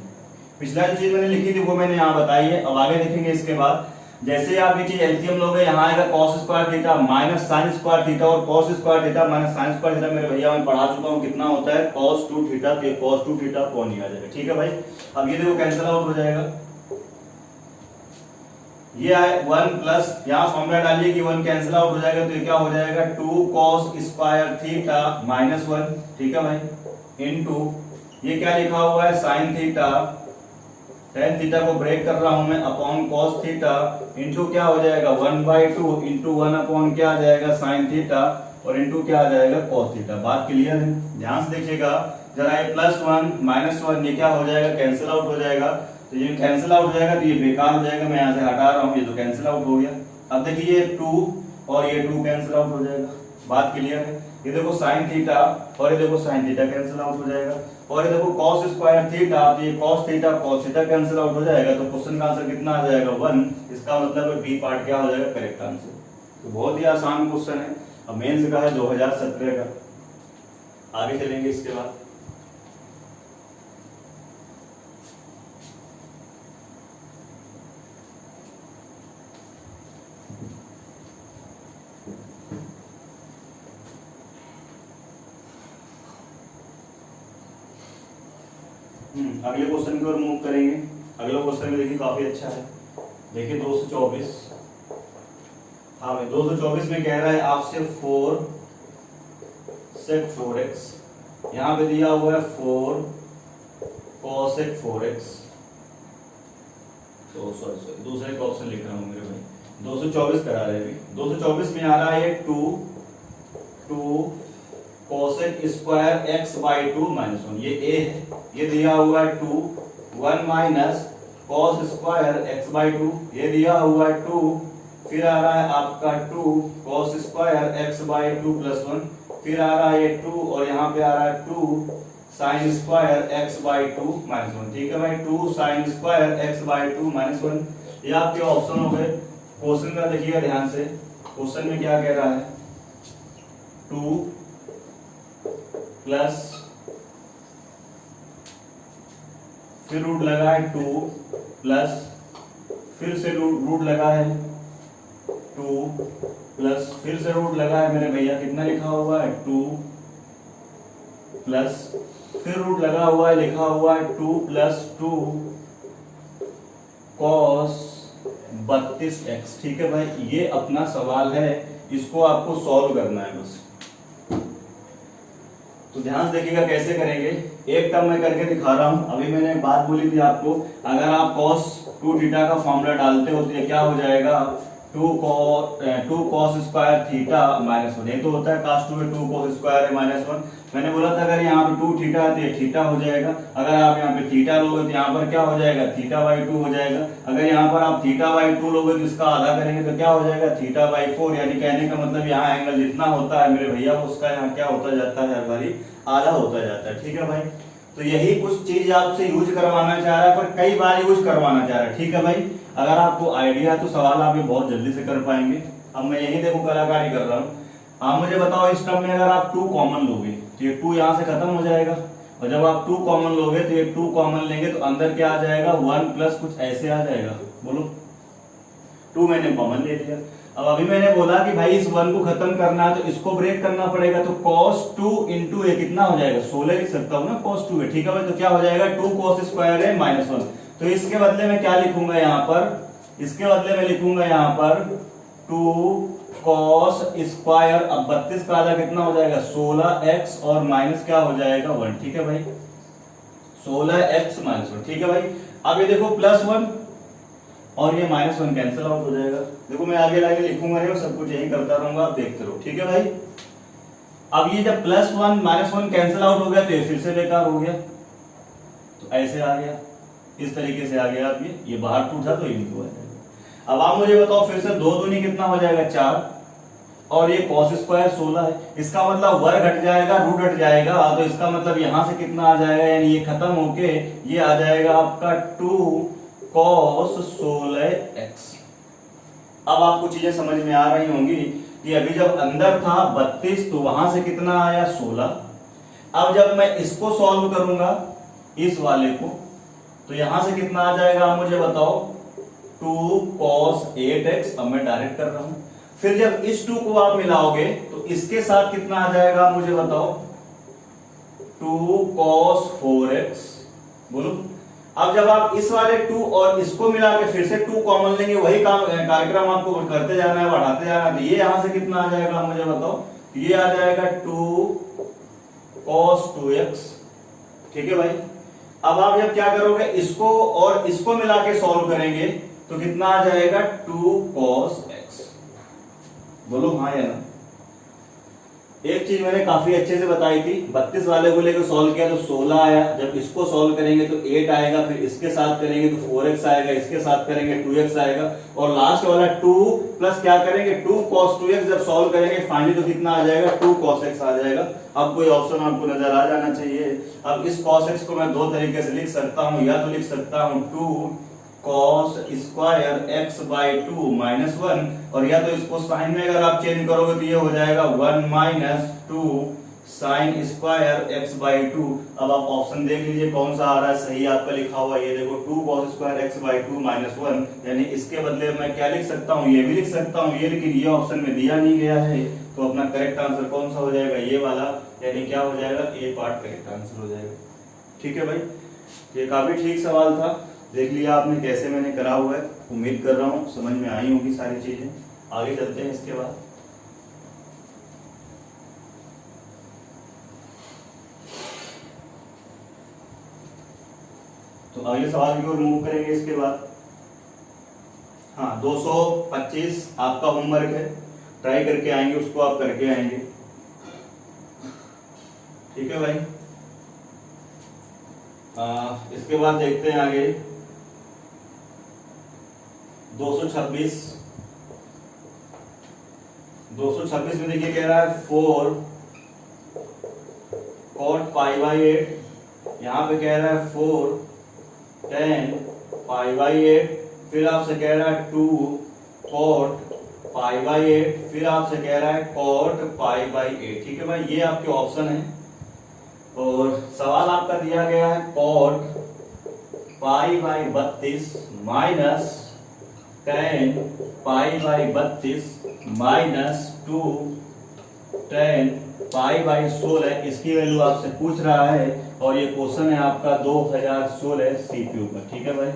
पिछला जो चीज मैंने लिखी थी वो मैंने यहाँ बताई है, अब आगे देखेंगे इसके बाद। जैसे आप ये चीज एलसीएम लोगे, यहाँ आएगा cos square theta minus sine square theta, और cos square theta minus sine square theta मेरे भैया मैं पढ़ा चुका हूँ कितना होता है कॉस 2 थीटा, तो कॉस 2 थीटा कौन ही आ जाएगा। ठीक है भाई। अब ये देखो कैंसिल आउट हो जाएगा, ये आए 1 प्लस, यहाँ फॉर्मूला डालिए कि 1 कैंसिल आउट हो जाएगा, तो ये क्या हो जाएगा 2 कॉस स्क्वायर थीटा माइनस 1। ठीक है भाई। इनटू ये क्या लिखा हुआ है साइन थीटा, टेन थीटा को ब्रेक कर रहा हूं मैं, अपॉन कॉस थीटा, इंटू क्या हो जाएगा 1/2 इंटू 1 अपॉन क्या आ जाएगा साइन थीटा, और इंटू क्या आ जाएगा कॉस थीटा। बात क्लियर है, ध्यान से देखिएगा जरा। ये +1 -1 ये क्या हो जाएगा कैंसिल आउट हो जाएगा, तो ये कैंसिल आउट हो जाएगा तो ये बेकार हो जाएगा, मैं यहाँ से हटा रहा हूँ, ये तो कैंसिल आउट हो गया। अब देखिए ये 2 और ये 2 कैंसिल आउट हो जाएगा। बात क्लियर है। ये देखो साइन थीटा और ये देखो साइन थीटा कैंसिल आउट हो जाएगा, और ये देखो कॉस स्क्वायर थीटा, तो ये कॉस थीटा कैंसिल आउट हो जाएगा, तो क्वेश्चन का आंसर कितना आ जाएगा 1। इसका मतलब बी पार्ट क्या हो जाएगा करेक्ट आंसर। तो बहुत ही आसान क्वेश्चन है। अब मेंस का है 2017 का। आगे चलेंगे इसके बाद। अगले क्वेश्चन की ओर मूव करेंगे। अगला क्वेश्चन में देखिए काफी अच्छा है, देखिए 224। हाँ भाई 224 में कह रहा है आपसे 4 sec 4x, यहाँ पे दिया हुआ है 4 cosec 4x। तो सॉरी दूसरे का ऑप्शन लिख रहा हूँ मेरे भाई, 224 करा रहे हैं। 224 में आ रहा है 2 cosec स्क्वायर x/2 -1, ये a है। ये दिया हुआ है 2 1 माइनस cos स्क्वायर x/2, ये दिया हुआ है 2, फिर आ रहा है आपका 2 cos स्क्वायर x/2 +1, फिर आ रहा है ये 2 और यहाँ पे आ रहा है 2 sin स्क्वायर x/2 -1। ठीक है भाई, 2 sin स्क्वायर x/2 -1, ये आपके ऑप्शन हो गए। क्वेश्चन का देखिएगा ध्यान से, क्वेश्चन में क्या कह रहा है 2 प्लस फिर रूट लगा है 2 प्लस फिर से रूट लगा है 2 प्लस फिर से रूट लगा है मेरे भैया, कितना लिखा हुआ है 2 प्लस फिर रूट लगा हुआ है, लिखा हुआ है 2 प्लस 2 cos 32x। ठीक है भाई, ये अपना सवाल है, इसको आपको सॉल्व करना है बस। तो ध्यान से देखिएगा कैसे करेंगे। एक टर्म मैं करके दिखा रहा हूं। अभी मैंने एक बात बोली थी आपको, अगर आप cos 2 थीटा का फॉर्मूला डालते हो तो ये क्या हो जाएगा 2 cos स्क्वायर थीटा माइनस 1। ये तो होता है cos 2 में 2 cos स्क्वायर है माइनस 1। मैंने बोला था अगर यहाँ पे 2 थीटा है तो ये थीटा हो जाएगा। अगर आप यहाँ पे थीटा लोगे तो यहाँ पर क्या हो जाएगा थीटा बाई 2 हो जाएगा। अगर यहाँ पर आप थीटा बाई 2 लोगे तो इसका आधा करेंगे तो क्या हो जाएगा थीटा बाई 4। यानी कहने का मतलब यहाँ एंगल जितना होता है मेरे भैया उसका यहाँ क्या होता जाता है हर बारी आधा होता जाता है। ठीक है भाई, तो यही कुछ चीज आपसे यूज करवाना चाह रहा है, पर कई बार यूज करवाना चाह रहा है। ठीक है भाई, अगर आपको आइडिया है तो सवाल आप ये बहुत जल्दी से कर पाएंगे। अब मैं यही देखो कलाकारी कर रहा हूँ। आप मुझे बताओ इस टर्म में अगर आप 2 कॉमन लोगे तो ये 2 यहाँ से खत्म हो जाएगा, और जब आप 2 कॉमन लोगे तो ये 2 कॉमन लेंगे तो अंदर क्या आ जाएगा 1 प्लस कुछ ऐसे आ जाएगा। बोलो 2 मैंने कॉमन ले लिया। अब अभी मैंने बोला कि भाई इस 1 को खत्म करना है तो इसको ब्रेक करना पड़ेगा, तो cos 2 इंटू ए कितना हो जाएगा 16 लिख सकता हूँ ना cos 2 है। ठीक है भाई, तो क्या हो जाएगा 2 cos स्क्वायर है माइनस 1। तो इसके बदले में क्या लिखूंगा यहाँ पर, इसके बदले में लिखूंगा यहाँ पर 2 cos स्क्वायर। अब 32 का आधा कितना हो जाएगा 16x और माइनस क्या हो जाएगा 1। ठीक है भाई, 16x माइनस 1। ठीक है भाई, अब ये देखो प्लस 1 और ये माइनस 1 कैंसिल आउट हो जाएगा। देखो मैं आगे लाके लिखूंगा नहीं, मैं सब कुछ यही करता रहूंगा, आप देखते रहो। ठीक है भाई, अब ये जब प्लस 1 माइनस 1 कैंसिल आउट हो गया तो ये फिर से बेकार हो गया, तो ऐसे आ गया, इस तरीके से आ गया। अब ये बाहर टूटा तो ये भी आ जाएगा। अब आप मुझे बताओ फिर से 2 दूनी कितना हो जाएगा 4, और ये cos स्क्वायर 16 है। इसका मतलब वर्ग हट जाएगा, रूट हट जाएगा, तो इसका मतलब यहां से कितना आ जाएगा, यानी ये खत्म होके ये आ जाएगा आपका 2 cos 16x। अब आपको चीजें समझ में आ रही होंगी कि अभी जब अंदर था 32 तो वहां से कितना आया 16। अब जब मैं इसको सॉल्व करूंगा इस वाले को तो यहां से कितना आ जाएगा आप मुझे बताओ 2 cos 8x। अब मैं डायरेक्ट कर रहा हूं। फिर जब इस 2 को आप मिलाओगे तो इसके साथ कितना आ जाएगा आप मुझे बताओ 2 cos 4x। बोलो, अब जब आप इस वाले 2 और इसको मिला के फिर से 2 कॉमन लेंगे, वही काम कार्यक्रम आपको करते जाना है, बढ़ाते जाना है। तो ये यहां से कितना आ जाएगा आप मुझे बताओ, ये आ जाएगा 2 cos 2x। ठीक है भाई, अब आप जब क्या करोगे इसको और इसको मिला के सॉल्व करेंगे तो कितना आ जाएगा 2 cos x। बोलो हाँ या ना। एक चीज मैंने काफी अच्छे से बताई थी, 32 वाले को लेकर सॉल्व किया तो 16 आया, जब इसको सॉल्व करेंगे तो 8 आएगा, फिर इसके साथ करेंगे तो 4x आएगा, इसके साथ करेंगे 2x आएगा, और लास्ट वाला 2 प्लस क्या करेंगे 2 cos 2x। जब सॉल्व करेंगे फाइनली तो कितना आ जाएगा 2 cos x आ जाएगा। अब कोई ऑप्शन आपको नजर आ जाना चाहिए। अब इस cos x को मैं 2 तरीके से लिख सकता हूं, या तो लिख सकता हूं 2 cos square x by 2 minus 1, और या तो इसको साइन में अगर आप चेंज करोगे तो ये हो जाएगा 1 minus 2 sine square x by 2। अब आप ऑप्शन देख लीजिए कौन सा आ रहा है सही आपका लिखा हुआ। ये देखो 2 cos square x by 2 minus 1, यानी इसके बदले मैं क्या लिख सकता हूँ, ये भी लिख सकता हूँ ये, लेकिन ये ऑप्शन में दिया नहीं गया है। तो अपना करेक्ट आंसर कौन सा हो जाएगा, ये वाला, यानी क्या हो जाएगा ए पार्ट करेक्ट आंसर हो जाएगा। ठीक है भाई, ये काफी ठीक सवाल था, देख लिया आपने कैसे मैंने करा हुआ है। उम्मीद कर रहा हूँ समझ में आई होगी सारी चीजें। आगे चलते हैं इसके बाद। तो अगले सवाल की ओर मूव करेंगे इसके बाद। हाँ, 225 आपका होमवर्क है, ट्राई करके आएंगे, उसको आप करके आएंगे। ठीक है भाई, इसके बाद देखते हैं आगे 226 में देखिए कह रहा है 4 cot पाई बाई 8। यहाँ पे कह रहा है 4 tan पाई बाई 8। फिर आपसे कह रहा है 2 cot पाई बाई 8। फिर आपसे कह रहा है cot पाई बाई 8। ठीक है भाई, ये आपके ऑप्शन है। और सवाल आपका दिया गया है cot pi by 32 minus tan pi by 32 minus 2 tan pi by 16, इसकी वैल्यू आपसे पूछ रहा है और ये क्वेश्चन है आपका 2016 सीपीयू का। ठीक है भाई,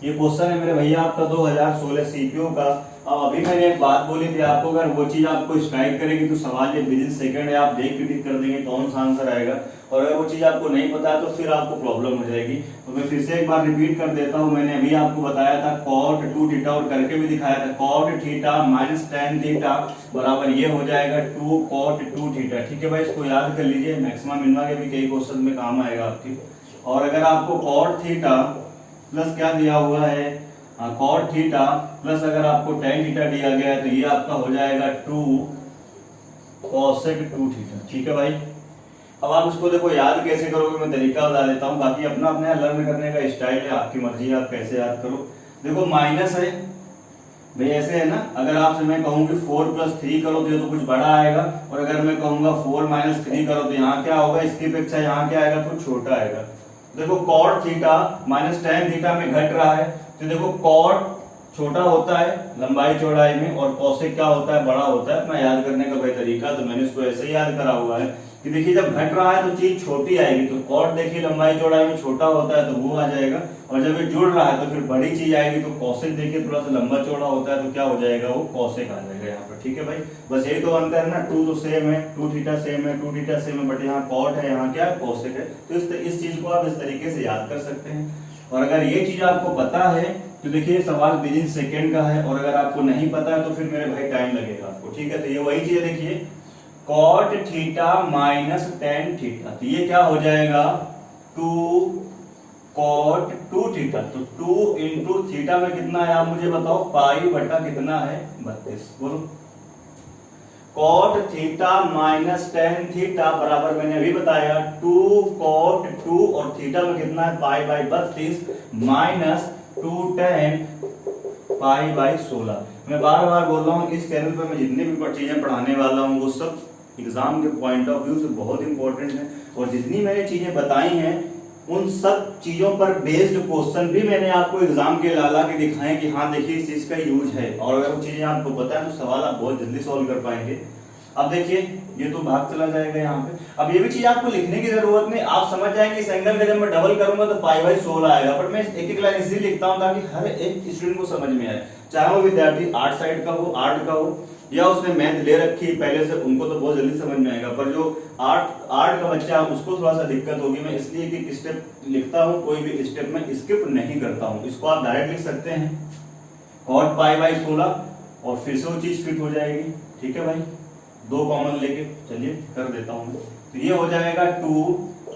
ये क्वेश्चन है मेरे भैया आपका 2016 सीपीयू का। अब अभी मैंने एक बात बोली थी आपको, अगर वो चीज आपको स्ट्राइक करेगी तो सवाल ये विद इन सेकंड है, आप देख के टिक कर देंगे कौन सा आंसर आएगा, और अगर वो चीज आपको नहीं पता है तो फिर आपको प्रॉब्लम हो जाएगी। तो मैं फिर से एक बार रिपीट कर देता हूँ, मैंने अभी आपको बताया था cot 2 थीटा और करके भी दिखाया था cot theta minus tan theta बराबर ये हो जाएगा 2 cot 2 थीटा। ठीक है भाई, इसको याद कर लीजिए, मैक्सिमम मिनवा के भी कई क्वेश्चन में काम आएगा आपकी। और अगर आपको cot थीटा प्लस क्या दिया हुआ है, cot थीटा प्लस अगर आपको tan थीटा दिया गया है तो ये आपका हो जाएगा 2 cosec 2 थीटा। ठीक है भाई, अब आप इसको देखो याद कैसे करोगे मैं तरीका बता देता हूँ, बाकी अपना अपने लर्न करने का स्टाइल है, आपकी मर्जी है आप कैसे याद करो। देखो माइनस है भाई, ऐसे है ना, अगर आपसे मैं कहूँ कि 4 प्लस 3 करो तो ये तो कुछ बड़ा आएगा, और अगर मैं कहूँगा 4 माइनस 3 करो तो यहाँ क्या होगा, इसकी अपेक्षा यहाँ क्या आएगा, तो छोटा आएगा। देखो cot theta minus tan theta में घट रहा है, तो देखो cot छोटा होता है लंबाई चौड़ाई में और cosec क्या होता है, बड़ा होता है। अपना याद करने का भाई तरीका, तो मैंने इसको ऐसे ही याद करा हुआ है कि देखिए जब घट रहा है तो चीज छोटी आएगी, तो cot देखिए लंबाई चौड़ाई में छोटा होता है तो वो आ जाएगा, और जब ये जुड़ रहा है तो फिर बड़ी चीज आएगी, तो cosec देखिए थोड़ा सा लंबा चौड़ा होता है तो क्या हो जाएगा, वो cosec आ जाएगा यहाँ पर। ठीक है भाई, बस यही तो अंतर है ना, 2 तो सेम है, 2 थीटा सेम है, 2 थीटा सेम है, बट यहाँ cot है, यहाँ क्या है, cosec है। तो इस चीज को आप इस तरीके से याद कर सकते हैं। और अगर ये चीज आपको पता है तो देखिए सवाल विद इन सेकेंड का है, और अगर आपको नहीं पता है तो फिर मेरे भाई टाइम लगेगा आपको। ठीक है, तो ये वही चीज है, देखिए cot theta minus tan theta, तो ये क्या हो जाएगा 2 cot 2 थीटा, तो 2 इंटू थीटा में कितना है आप मुझे बताओ, पाई बटा कितना है 32, बोलो। cot theta minus tan theta बराबर मैंने अभी बताया 2 cot 2 और थीटा में कितना है, pi by 32 minus 2 tan pi by 16। मैं बार बार बोल रहा हूँ, इस चैनल पर मैं जितनी भी चीजें पढ़ाने वाला हूँ वो सब एग्जाम के पॉइंट ऑफ व्यू से बहुत इंपॉर्टेंट है, और जितनी मैंने चीजें बताई हैं उन सब चीजों पर बेस्ड क्वेश्चन भी मैंने आपको एग्जाम के ला के दिखाए कि हाँ देखिए इस चीज का यूज है, और अगर वो चीजें आपको पता है तो सवाल आप बहुत जल्दी सॉल्व कर पाएंगे। अब देखिए ये तो भाग चला जाएगा यहाँ पे, अब ये भी चीज आपको लिखने की जरूरत नहीं, आप समझ जाएंगे इस एंगल का जब मैं डबल करूंगा तो पाई बाई 16 आएगा, बट मैं एक एक लाइन इसलिए लिखता हूँ ताकि हर एक स्टूडेंट को समझ में आए, चाहे वो विद्यार्थी आर्ट साइड का हो, आर्ट का हो, या उसने मैथ ले रखी है पहले से, उनको तो बहुत जल्दी समझ में आएगा, पर जो आर्ट का बच्चा है उसको थोड़ा सा दिक्कत होगी। मैं इसलिए कि स्टेप लिखता हूँ, कोई भी स्टेप में स्किप नहीं करता हूँ, इसको आप डायरेक्ट लिख सकते हैं cot पाई बाई 16 और फिर से वो चीज फिट हो जाएगी। ठीक है भाई, 2 कॉमन लेके चलिए कर देता हूँ, तो ये हो जाएगा 2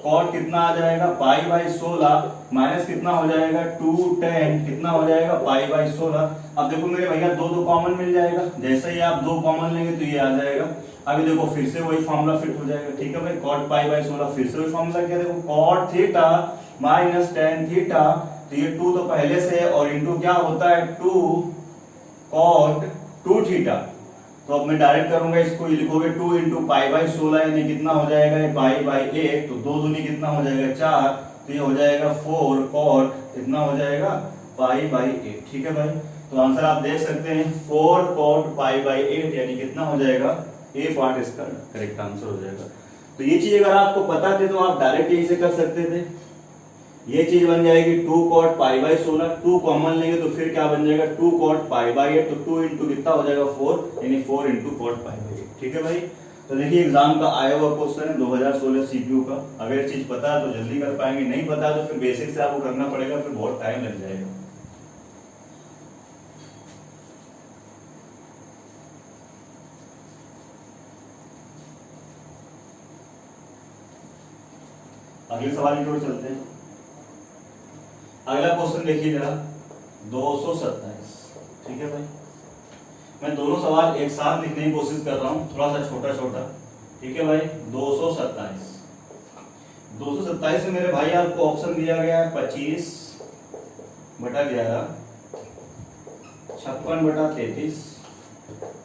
cot कितना आ जाएगा, पाई बाई 16 माइनस कितना हो जाएगा 2 tan कितना हो जाएगा, पाई बाई 16। अब देखो मेरे भैया 2 कॉमन मिल जाएगा, जैसे ही आप 2 कॉमन लेंगे तो ये आ जाएगा। अभी देखो फिर से वही फॉर्मूला फिट हो जाएगा। ठीक है भाई, cot पाई बाई 16 फिर से वही फॉर्मूला, क्या देखो cot theta minus tan theta, तो ये 2 तो पहले से है और इंटू क्या होता है 2 cot 2 थीटा, तो अब मैं डायरेक्ट करूंगा इसको, ये लिखोगे 2 इंटू पाई बाई 16 यानी कितना हो जाएगा, ये पाई बाई 1, तो 2 दूनी कितना हो जाएगा 4, तो ये हो जाएगा 4 cot कितना हो जाएगा, पाई बाई 8। ठीक है भाई, तो आंसर आप देख सकते हैं 4 cot पाई बाई 8 यानी कितना हो जाएगा, ए पार्ट इसका करेक्ट आंसर हो जाएगा। तो ये चीज अगर आपको पता थे तो आप डायरेक्ट यही से कर सकते थे, ये चीज बन जाएगी 2 cot पाई बाई 16, 2 कॉमन लेंगे तो फिर क्या बन जाएगा 2 cot पाई बाई 8, तो 2 इंटू कितना हो जाएगा 4 यानी 4 इंटू cot पाई बाई 8। ठीक है भाई, तो देखिए एग्जाम का आया हुआ क्वेश्चन है 2016 सीपीयू का, अगर ये चीज पता है तो जल्दी कर पाएंगे, नहीं पता तो फिर बेसिक से आपको करना पड़ेगा, फिर बहुत टाइम लग जाएगा। अगले सवाल की ओर चलते हैं। अगला क्वेश्चन देखिए जरा 227। ठीक है भाई, मैं दोनों सवाल एक साथ लिखने की कोशिश कर रहा हूं, थोड़ा सा छोटा छोटा। ठीक है भाई, 227 में मेरे भाई आपको ऑप्शन दिया गया है 25 बटा 11, 56 बटा 33,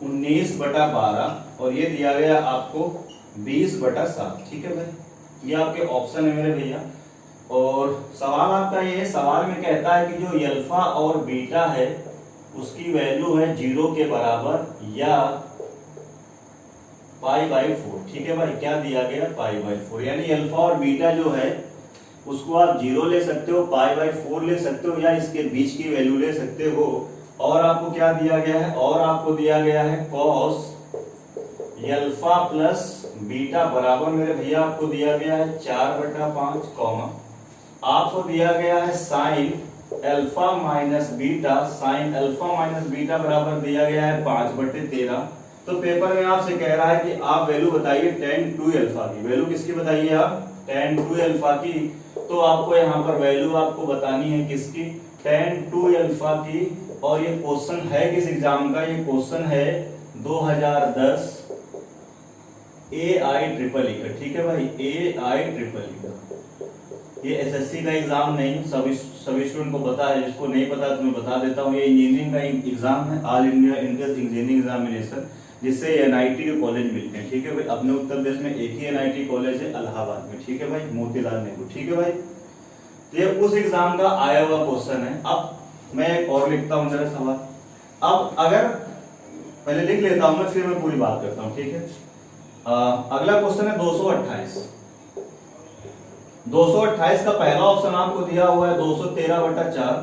19 बटा 12 और ये दिया गया आपको 20 बटा 7। ठीक है भाई, ये आपके ऑप्शन है मेरे भैया। और सवाल आपका ये सवाल में कहता है कि जो अल्फा और बीटा है उसकी वैल्यू है 0 के बराबर या π/4। ठीक है भाई, क्या दिया गया π/4, यानी अल्फा और बीटा जो है उसको आप 0 ले सकते हो, π/4 ले सकते हो, या इसके बीच की वैल्यू ले सकते हो। और आपको क्या दिया गया है, और आपको दिया गया है cos अल्फा प्लस बीटा बराबर मेरे भैया आपको दिया गया है 4/5, आपको दिया गया है sine alpha minus beta, sine alpha minus beta बराबर दिया गया है 5/13। तो पेपर में आपसे कह रहा है कि आप वैल्यू बताइए tan 2 अल्फा की, वैल्यू किसकी बताइए आप, tan 2 अल्फा की। तो आपको यहाँ पर वैल्यू आपको बतानी है किसकी, tan 2 अल्फा की। और ये क्वेश्चन है किस एग्जाम का, ये क्वेश्चन है 2010 AIEEE का। ठीक है भाई, AIEEE का, ये एसएससी का एग्जाम नहीं, सभी स्टूडेंट को पता है, जिसको नहीं पता तो मैं बता देता हूँ, ये इंजीनियरिंग का एग्जाम है, all India entrance engineering examination, जिससे एनआईटी के कॉलेज मिलते हैं। ठीक है भाई, अपने उत्तर प्रदेश में एक ही एनआईटी कॉलेज है इलाहाबाद में। ठीक है भाई, मोतीलाल नेहरू। ठीक है भाई, तो ये उस एग्जाम का आया हुआ क्वेश्चन है। अब मैं एक और लिखता हूँ जरा सवाल, अब अगर पहले लिख लेता हूँ मैं, फिर मैं पूरी बात करता हूँ। ठीक है, अगला क्वेश्चन है 228। 228 का पहला ऑप्शन आपको दिया हुआ है 213/4,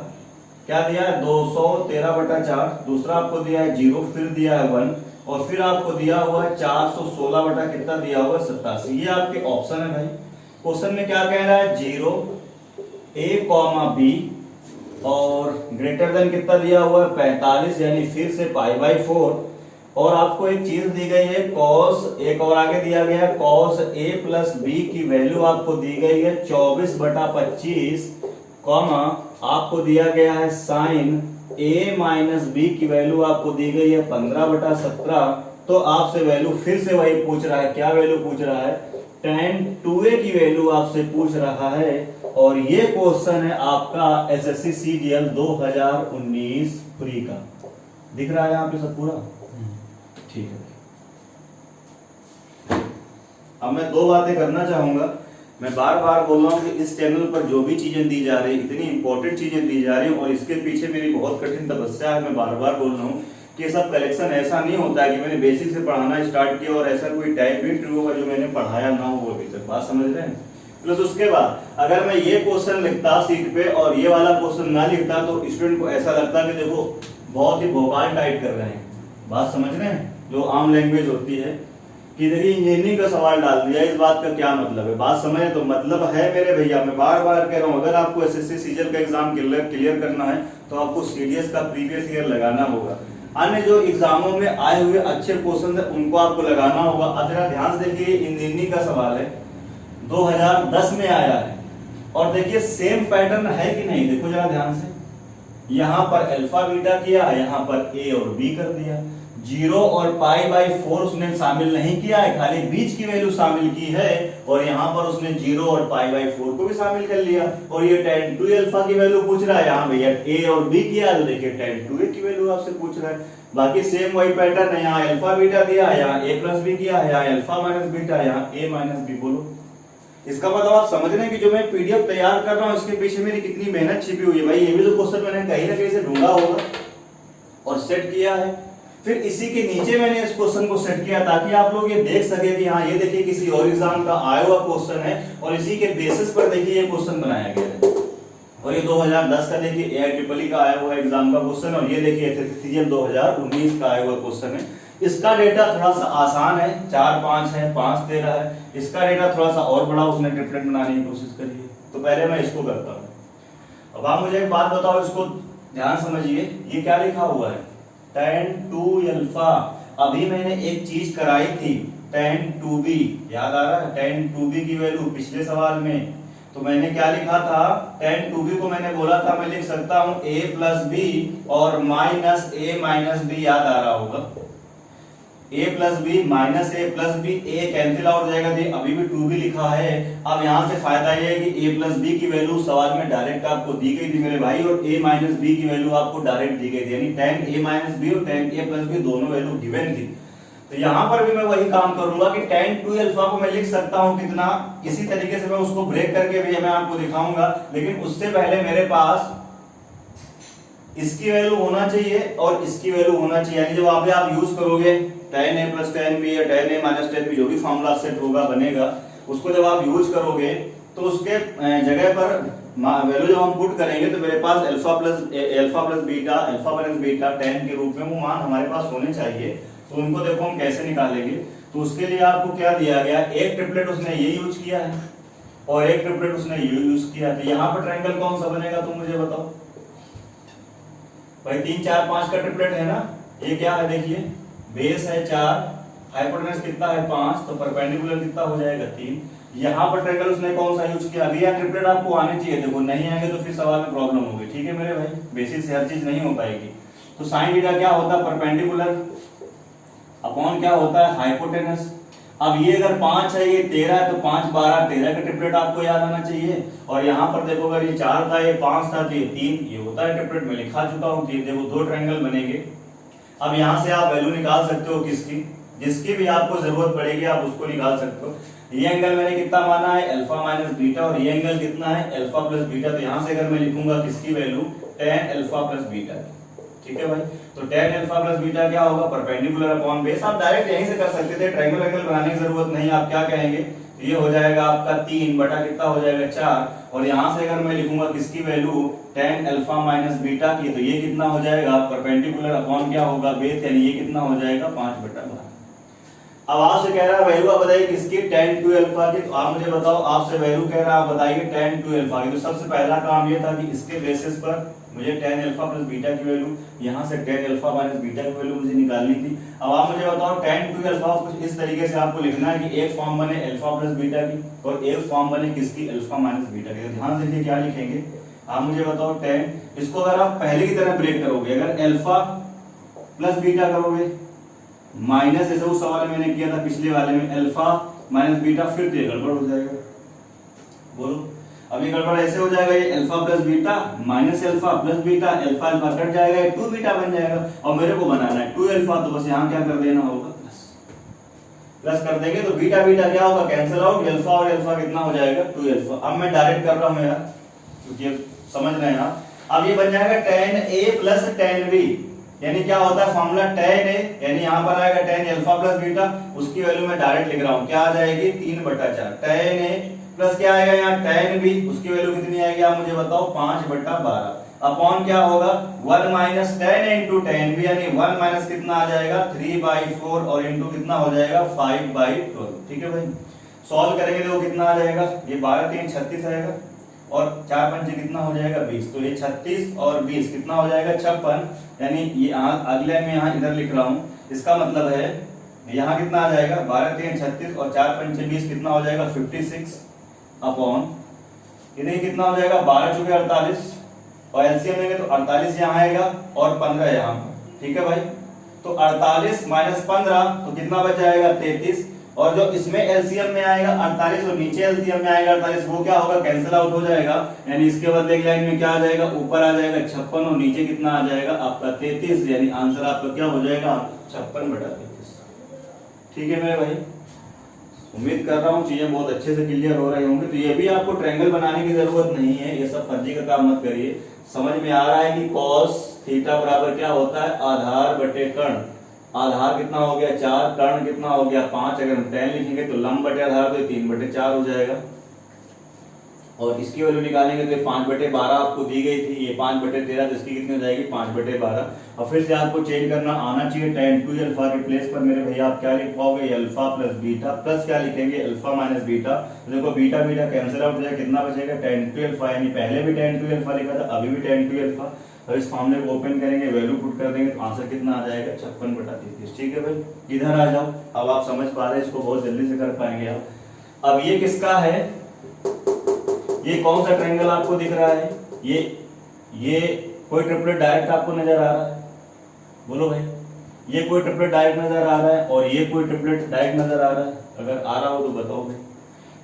क्या दिया है 213/4, दूसरा आपको दिया है 0, फिर दिया है 1, और फिर आपको दिया हुआ है 416 कितना दिया हुआ है 87। ये आपके ऑप्शन है भाई। क्वेश्चन में क्या कह रहा है 0 a, b और ग्रेटर देन कितना दिया हुआ है 45, यानी फिर से π/4। और आपको एक चीज दी गई है cos, एक और आगे दिया गया है cos a प्लस b की वैल्यू आपको दी गई है 24/25, आपको दिया गया है साइन a माइनस b की वैल्यू आपको दी गई है 15/17। तो आपसे वैल्यू फिर से वही पूछ रहा है, क्या वैल्यू पूछ रहा है, tan 2a की वैल्यू आपसे पूछ रहा है। और ये क्वेश्चन है आपका एसएससी सीजीएल 2019 फ्री का। दिख रहा है यहाँ पे सब पूरा, ठीक है। अब मैं दो बातें करना चाहूंगा। मैं बार बार बोल रहा हूँ कि इस चैनल पर जो भी चीजें दी जा रही है, इतनी इंपॉर्टेंट चीजें दी जा रही हैं, और इसके पीछे मेरी बहुत कठिन तपस्या है। मैं बार बार बोल रहा हूँ कि ये सब कलेक्शन ऐसा नहीं होता है कि मैंने बेसिक से पढ़ाना स्टार्ट किया और ऐसा कोई टाइप भी ट्रू होगा जो मैंने पढ़ाया ना हो अभी तक। बात समझ रहे हैं? प्लस उसके बाद अगर मैं ये क्वेश्चन लिखता सीट पे और ये वाला क्वेश्चन ना लिखता तो स्टूडेंट को ऐसा लगता कि देखो बहुत ही भोकाल टाइप कर रहे हैं। बात समझ रहे हैं? जो आम लैंग्वेज होती है कि देखिए इंजीनियरिंग का सवाल डाल दिया, इस बात का क्या मतलब है। बात समझे? तो मतलब है मेरे भैया, मैं बार बार कह रहा हूँ, अगर आपको एसएससी सीजीएल का एग्जाम क्लियर करना है तो आपको सीडीएस का प्रीवियस ईयर लगाना होगा। अन्य जो एग्जामों में आए हुए अच्छे क्वेश्चन है उनको आपको लगाना होगा। अब जरा ध्यान से देखिए, इंजीनियरिंग का सवाल है, 2010 में आया है, और देखिए सेम पैटर्न है कि नहीं। देखो जरा ध्यान से, यहाँ पर अल्फा बीटा किया, यहाँ पर ए और बी कर दिया, 0 और π/4 उसने शामिल नहीं किया है, खाली बीच की वैल्यू शामिल की है, और यहाँ पर उसने 0 और π/4 को भी शामिल कर लिया। और ये tan 2 अल्फा की वैल्यू पूछ रहा है, यहाँ भैया a और b किया तो देखिए tan 2a की वैल्यू आपसे पूछ रहा है। बाकी सेम वही पैटर्न है, यहाँ अल्फा बीटा दिया, यहाँ a प्लस b किया, यहाँ अल्फा माइनस बीटा, यहाँ a माइनस b। बोलो, इसका मतलब आप समझ रहे हैं कि जो मैं पीडीएफ तैयार कर रहा हूँ इसके पीछे मेरी कितनी मेहनत छिपी हुई है। भाई ये भी तो क्वेश्चन मैंने कहीं ना कहीं से ढूंढा होगा और सेट किया है, फिर इसी के नीचे मैंने इस क्वेश्चन को सेट किया ताकि आप लोग ये देख सके कि हाँ ये देखिए किसी और एग्जाम का आया हुआ क्वेश्चन है, और इसी के बेसिस पर देखिए ये क्वेश्चन बनाया गया है। और ये 2010 का देखिए AIEEE का आया हुआ एग्जाम का क्वेश्चन, और ये देखिए एसएससी सीजीएल 2019 का आया हुआ क्वेश्चन है। इसका डेटा थोड़ा सा आसान है, 4-5 है, 5-13 है। इसका डेटा थोड़ा सा और बड़ा उसने डिफरेंट बनाने की कोशिश करी है। तो पहले मैं इसको करता हूँ। अब आप मुझे एक बात बताओ, इसको ध्यान समझिए, ये क्या लिखा हुआ है, tan 2 अल्फा। अभी मैंने एक चीज कराई थी tan 2b, याद आ रहा है? tan 2b की वैल्यू पिछले सवाल में तो मैंने क्या लिखा था, tan 2b को मैंने बोला था मैं लिख सकता हूं a प्लस b और माइनस a माइनस b, याद आ रहा होगा, a plus B minus a plus B, a cancel out जाएगा, अभी भी 2b लिखा है। अब यहाँ से फायदा ये है कि a प्लस बी की वैल्यू सवाल में डायरेक्ट आपको दी गई थी मेरे भाई, और a माइनस बी की वैल्यू आपको डायरेक्ट दी गई थी, यानी tan a माइनस बी और tan a प्लस बी दोनों वैल्यू गिवन थी। तो यहाँ पर भी मैं वही काम करूंगा कि tan 2 अल्फा को मैं लिख सकता हूं कितना, इसी तरीके से मैं उसको ब्रेक करके भी मैं आपको दिखाऊंगा, लेकिन उससे पहले मेरे पास इसकी वैल्यू होना चाहिए और इसकी वैल्यू होना चाहिए। यानी जब आप यूज करोगे tan a plus tan b या tan a minus tan b, जो भी फॉर्मूला सेट होगा बनेगा, उसको जब आप यूज करोगे तो उसके जगह पर वैल्यू जब हम पुट करेंगे तो मेरे पास अल्फा प्लस बीटा tan के रूप में वो मान हमारे पास होने चाहिए। तो उनको देखो हम कैसे निकालेंगे। तो उसके लिए आपको क्या दिया गया, एक ट्रिपलेट उसने ये यूज किया है और एक ट्रिपलेट उसने ये यूज किया। तो यहाँ पर ट्रायंगल कौन सा बनेगा तुम मुझे बताओ भाई। 3 4 5 का ट्रिपलेट है ना, ये क्या है देखिए, बेस है 4, हाइपोटेनस कितना है 5, तो परपेंडिकुलर कितना हो जाएगा 3। यहाँ पर ट्रायंगल उसने कौन सा यूज किया, अभी यहाँ ट्रिपलेट आपको आने चाहिए, देखो नहीं आएंगे तो फिर सवाल में प्रॉब्लम होगी। ठीक है मेरे भाई, बेसिक से हर चीज नहीं हो पाएगी। तो साइन थीटा क्या होता है, परपेंडिकुलर अपॉन क्या होता है, हाइपोटेनस। अब ये अगर 5 है ये 13 है, तो 5 12 13 का ट्रिपलेट आपको याद आना चाहिए। और यहाँ पर देखो अगर ये 4 था ये 5 था तो ये 3, ये होता है ट्रिपलेट, मैं लिखा चुका हूँ। देखो 2 ट्रायंगल बनेंगे। अब यहाँ से आप वैल्यू निकाल सकते हो किसकी, जिसकी भी आपको जरूरत पड़ेगी आप उसको निकाल सकते हो। ये एंगल मैंने कितना माना है, अल्फा माइनस बीटा, और ये एंगल कितना है, अल्फा प्लस बीटा। तो यहाँ से अगर मैं लिखूंगा किसकी value, tan alpha plus beta. ठीक है भाई, तो tan अल्फा प्लस बीटा क्या होगा, परपेंडिकुलर अपॉन बेस। आप डायरेक्ट यहीं से कर सकते थे, ट्रायंगल एंगल बनाने की जरूरत नहीं। आप क्या कहेंगे, ये हो जाएगा आपका 3 बटा कितना हो जाएगा 4, और यहाँ से अगर मैं लिखूंगा किसकी value, tan alpha minus beta की, तो ये कितना हो जाएगा, परपेंडिकुलर अपॉन क्या होगा, बेस, यानी ये कितना हो जाएगा 5 बटा 12। अब आपसे कह रहा है वैल्यू आप बताइए किसकी, tan 2 अल्फा की। तो आप मुझे बताओ, आपसे वैल्यू कह रहा है आप बताइए tan 2 अल्फा की। तो सबसे पहला काम ये था कि इसके बेसिस पर मुझे tan अल्फा प्लस बीटा की वैल्यू, यहाँ से tan अल्फा माइनस बीटा की वैल्यू मुझे निकालनी थी। अब आप मुझे बताओ tan 2 अल्फा कुछ इस तरीके से आपको लिखना है कि एक फॉर्म बने अल्फा प्लस बीटा की और एक फॉर्म बने किसकी, अल्फा माइनस बीटा की। ध्यान से देखिए क्या लिखेंगे, आप मुझे बताओ tan, इसको अगर आप पहले की तरह ब्रेक करोगे, अगर अल्फा प्लस बीटा करोगे माइनस, जैसे उस सवाल में मैंने किया था पिछले वाले में, अल्फा माइनस बीटा, फिर तो ये गड़बड़ हो जाएगा। बोलो, अब ये गड़बड़ ऐसे हो जाएगा, ये alpha plus beta minus alpha plus beta, alpha alpha cut जाएगा, ये 2 बीटा बन जाएगा। और मेरे को बनाना है 2 अल्फा, तो बस यहाँ क्या कर देना होगा, प्लस कर देंगे तो बीटा बीटा क्या होगा, कैंसिल आउट, अल्फा और अल्फा कितना हो जाएगा 2 अल्फा। अब मैं डायरेक्ट कर रहा हूँ यार, क्योंकि समझ रहे हैं आप। अब ये बन जाएगा tan a plus tan b, यानी क्या होता है फॉर्मूला, tan a, यानी यहाँ पर आएगा tan अल्फा प्लस बीटा, उसकी वैल्यू मैं डायरेक्ट लिख रहा हूँ, क्या आ जाएगी 3 बटा 4, tan a प्लस क्या आएगा यहाँ tan b, उसकी वैल्यू कितनी आएगी आप मुझे बताओ, 5 बटा 12, अपॉन क्या होगा 1 minus tan into tan b, यानी 1 माइनस कितना आ जाएगा 3/4 और इंटू कितना हो जाएगा 5/12। ठीक है भाई, सॉल्व करेंगे तो कितना आ जाएगा, ये 12 3 36 आएगा और 4 पंचे कितना हो जाएगा 20, तो ये 36 और 20 कितना हो जाएगा 56, यानी ये अगले में यहाँ इधर लिख रहा हूँ, इसका मतलब है यहाँ कितना आ जाएगा 12 3 36 और 4 पंचे 20 कितना हो जाएगा 56 अपॉन, इधर कितना हो जाएगा 12 चौके 48, और एलसीएम लेंगे तो 48 यहाँ आएगा और 15 यहाँ पर। ठीक है भाई, तो 48 माइनस 15 तो कितना बच जाएगा 33, और जो इसमें एलसीएम में आएगा 48 और नीचे एलसीएम में आएगा 48, वो क्या होगा कैंसिल आउट हो जाएगा, यानी इसके बदले लाइन में क्या आ जाएगा, ऊपर आ जाएगा 56 और नीचे कितना आ जाएगा आपका 33, यानी आंसर आपका क्या हो जाएगा 56 बटा 33। ठीक है मेरे भाई, उम्मीद कर रहा हूँ चीजें बहुत अच्छे से क्लियर हो रही होंगी। तो ये भी आपको ट्रायंगल बनाने की जरूरत नहीं है, ये सब फर्जी का काम मत करिए। समझ में आ रहा है कि cos थीटा बराबर क्या होता है, आधार बटे कर्ण। आधार कितना हो गया 4, कर्ण कितना हो गया 5, अगर हम tan लिखेंगे तो लंब बटे आधार तो 3 बटे 4 हो जाएगा, और इसकी वैल्यू निकालेंगे तो 5 बटे 12 आपको दी गई थी, ये 5 बटे 13, तो इसकी कितनी हो जाएगी 5 बटे 12। और फिर से आपको चेंज करना आना चाहिए, tan 2 अल्फा के प्लेस पर मेरे भैया आप क्या लिख पाओगे, अल्फा प्लस बीटा, प्लस क्या लिखेंगे अल्फा माइनस बीटा। तो देखो बीटा बीटा कैंसिल आउट हो जाएगा, कितना बचेगा tan 2 अल्फा, यानी पहले भी tan 2 अल्फा लिखा था, अभी भी tan 2 अल्फा। और इस फॉर्मूले को ओपन करेंगे, वैल्यू पुट कर देंगे तो आंसर कितना आ जाएगा 56 बटा 33। ठीक है भाई, इधर आ जाओ, अब आप समझ पा रहे हैं, इसको बहुत जल्दी से कर पाएंगे आप। अब ये किसका है, ये कौन सा ट्रायंगल आपको दिख रहा है, ये कोई ट्रिपलेट डायरेक्ट आपको नजर आ रहा है, बोलो भाई, ये कोई ट्रिपलेट डायरेक्ट नजर आ रहा है और ये कोई ट्रिपलेट डायरेक्ट नजर आ रहा है, अगर आ रहा हो तो बताओ भाई।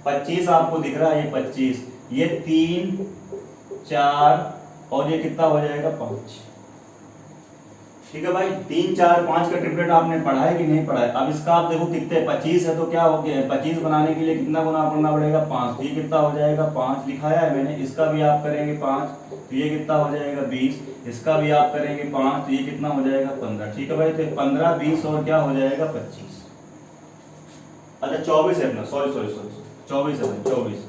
25 आपको दिख रहा है, ये 25, ये 3 4 और ये कितना हो जाएगा 5। ठीक है भाई, 3 4 5 का ट्रिपलेट आपने पढ़ा है कि नहीं पढ़ा है? अब इसका आप देखो कितने 25 है, तो क्या हो गया 25 बनाने के लिए कितना गुना करना पड़ेगा 5, तो ये कितना हो जाएगा 5 लिखाया है मैंने। इसका भी आप करेंगे 5 तो ये कितना हो जाएगा 20, इसका भी आप करेंगे 5 तो ये कितना हो जाएगा 15। ठीक है भाई, तो 15 20 और क्या हो जाएगा 25, अच्छा 24 है अपना, सॉरी 24 है भाई, 24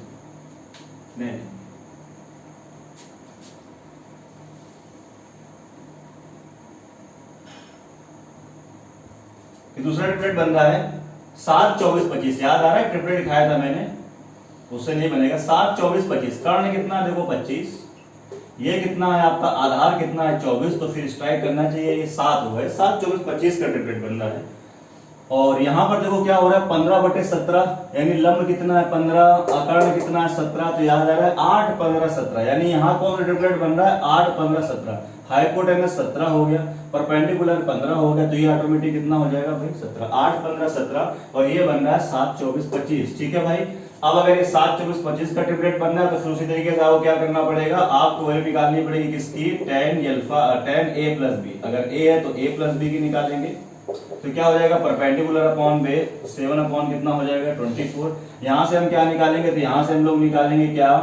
नहीं दूसरा ट्रिपलेट बन रहा है 7 24 25, याद आ रहा है ट्रिपलेट दिखाया था मैंने, उससे नहीं बनेगा 7 24 25। कर्ण कितना है देखो 25, ये कितना है आपका आधार कितना है 24, तो फिर स्ट्राइक करना चाहिए, ये 7 हुआ है, 7 24 25 का ट्रिपलेट बन रहा है। और यहाँ पर देखो क्या हो रहा है 15/17, यानी लंब कितना है 15, अकर्ण कितना है 17, तो याद आ रहा है 8 15 17, यानी यहाँ कौन सा ट्रिपलेट बन रहा है 8 15 17, हाइपोटेनस 17 हो गया, परपेंडिकुलर 15 हो गया, तो ये ऑटोमेटिक कितना हो जाएगा भाई 17, 8 15 17, और ये बन रहा है 7 24 25। ठीक है भाई, अब अगर ये 7 24 25 का ट्रिपलेट बनना है तो फिर उसी तरीके से आपको क्या करना पड़ेगा, आपको वैल्यू निकालनी पड़ेगी किसकी, tan a प्लस b, अगर a है तो a प्लस b की निकालेंगे, तो क्या हो जाएगा परपेंडिकुलर अपॉन बेस 7 अपॉन कितना हो जाएगा 24। यहां से हम क्या निकालेंगे, तो यहां से हम लोग निकालेंगे क्या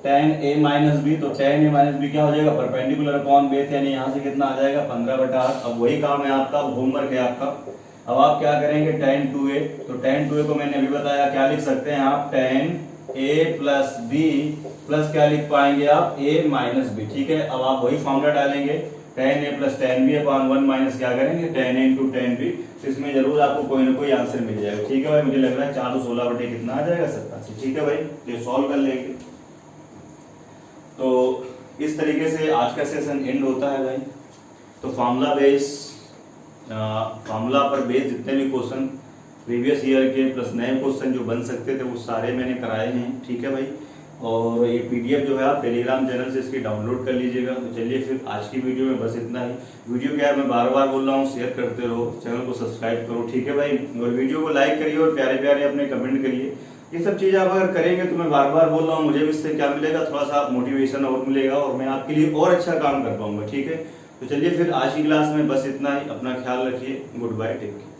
tan a माइनस बी, तो tan a माइनस बी क्या हो जाएगा परपेंडिकुलर अपॉन बेस, यानी यहां से कितना आ जाएगा 15/8। अब वही काम है आपका, होमवर्क है आपका। अब आप क्या करेंगे tan 2a, तो tan 2a को मैंने अभी बताया, क्या लिख सकते हैं आप tan a plus b plus क्या लिख पाएंगे आप a माइनस b। ठीक है, अब आप वही फॉर्मूला डालेंगे tan a plus tan b upon 1 minus क्या करेंगे tan a into tan b, तो इसमें जरूर आपको कोई ना कोई आंसर मिल जाएगा। ठीक है भाई, मुझे लग रहा है 416 बटे कितना आ जाएगा 87। ठीक है भाई, ये सॉल्व कर लेंगे। तो इस तरीके से आज का सेशन एंड होता है भाई। तो फार्मूला पर बेस जितने भी क्वेश्चन प्रीवियस ईयर के प्लस नए क्वेश्चन जो बन सकते थे वो सारे मैंने कराए हैं। ठीक है भाई, और ये पीडीएफ जो है आप टेलीग्राम चैनल से इसकी डाउनलोड कर लीजिएगा। तो चलिए फिर आज की वीडियो में बस इतना ही। वीडियो क्या है मैं बार बार बोल रहा हूँ, शेयर करते रहो, चैनल को सब्सक्राइब करो। ठीक है भाई, और वीडियो को लाइक करिए और प्यारे प्यारे अपने कमेंट करिए। ये सब चीज़ें आप अगर करेंगे तो मैं बार बार बोल रहा हूँ, मुझे भी इससे क्या मिलेगा, थोड़ा सा मोटिवेशन और मिलेगा और मैं आपके लिए और अच्छा काम कर पाऊंगा। ठीक है, तो चलिए फिर आज की क्लास में बस इतना ही। अपना ख्याल रखिए, गुड बाय, टेक केयर।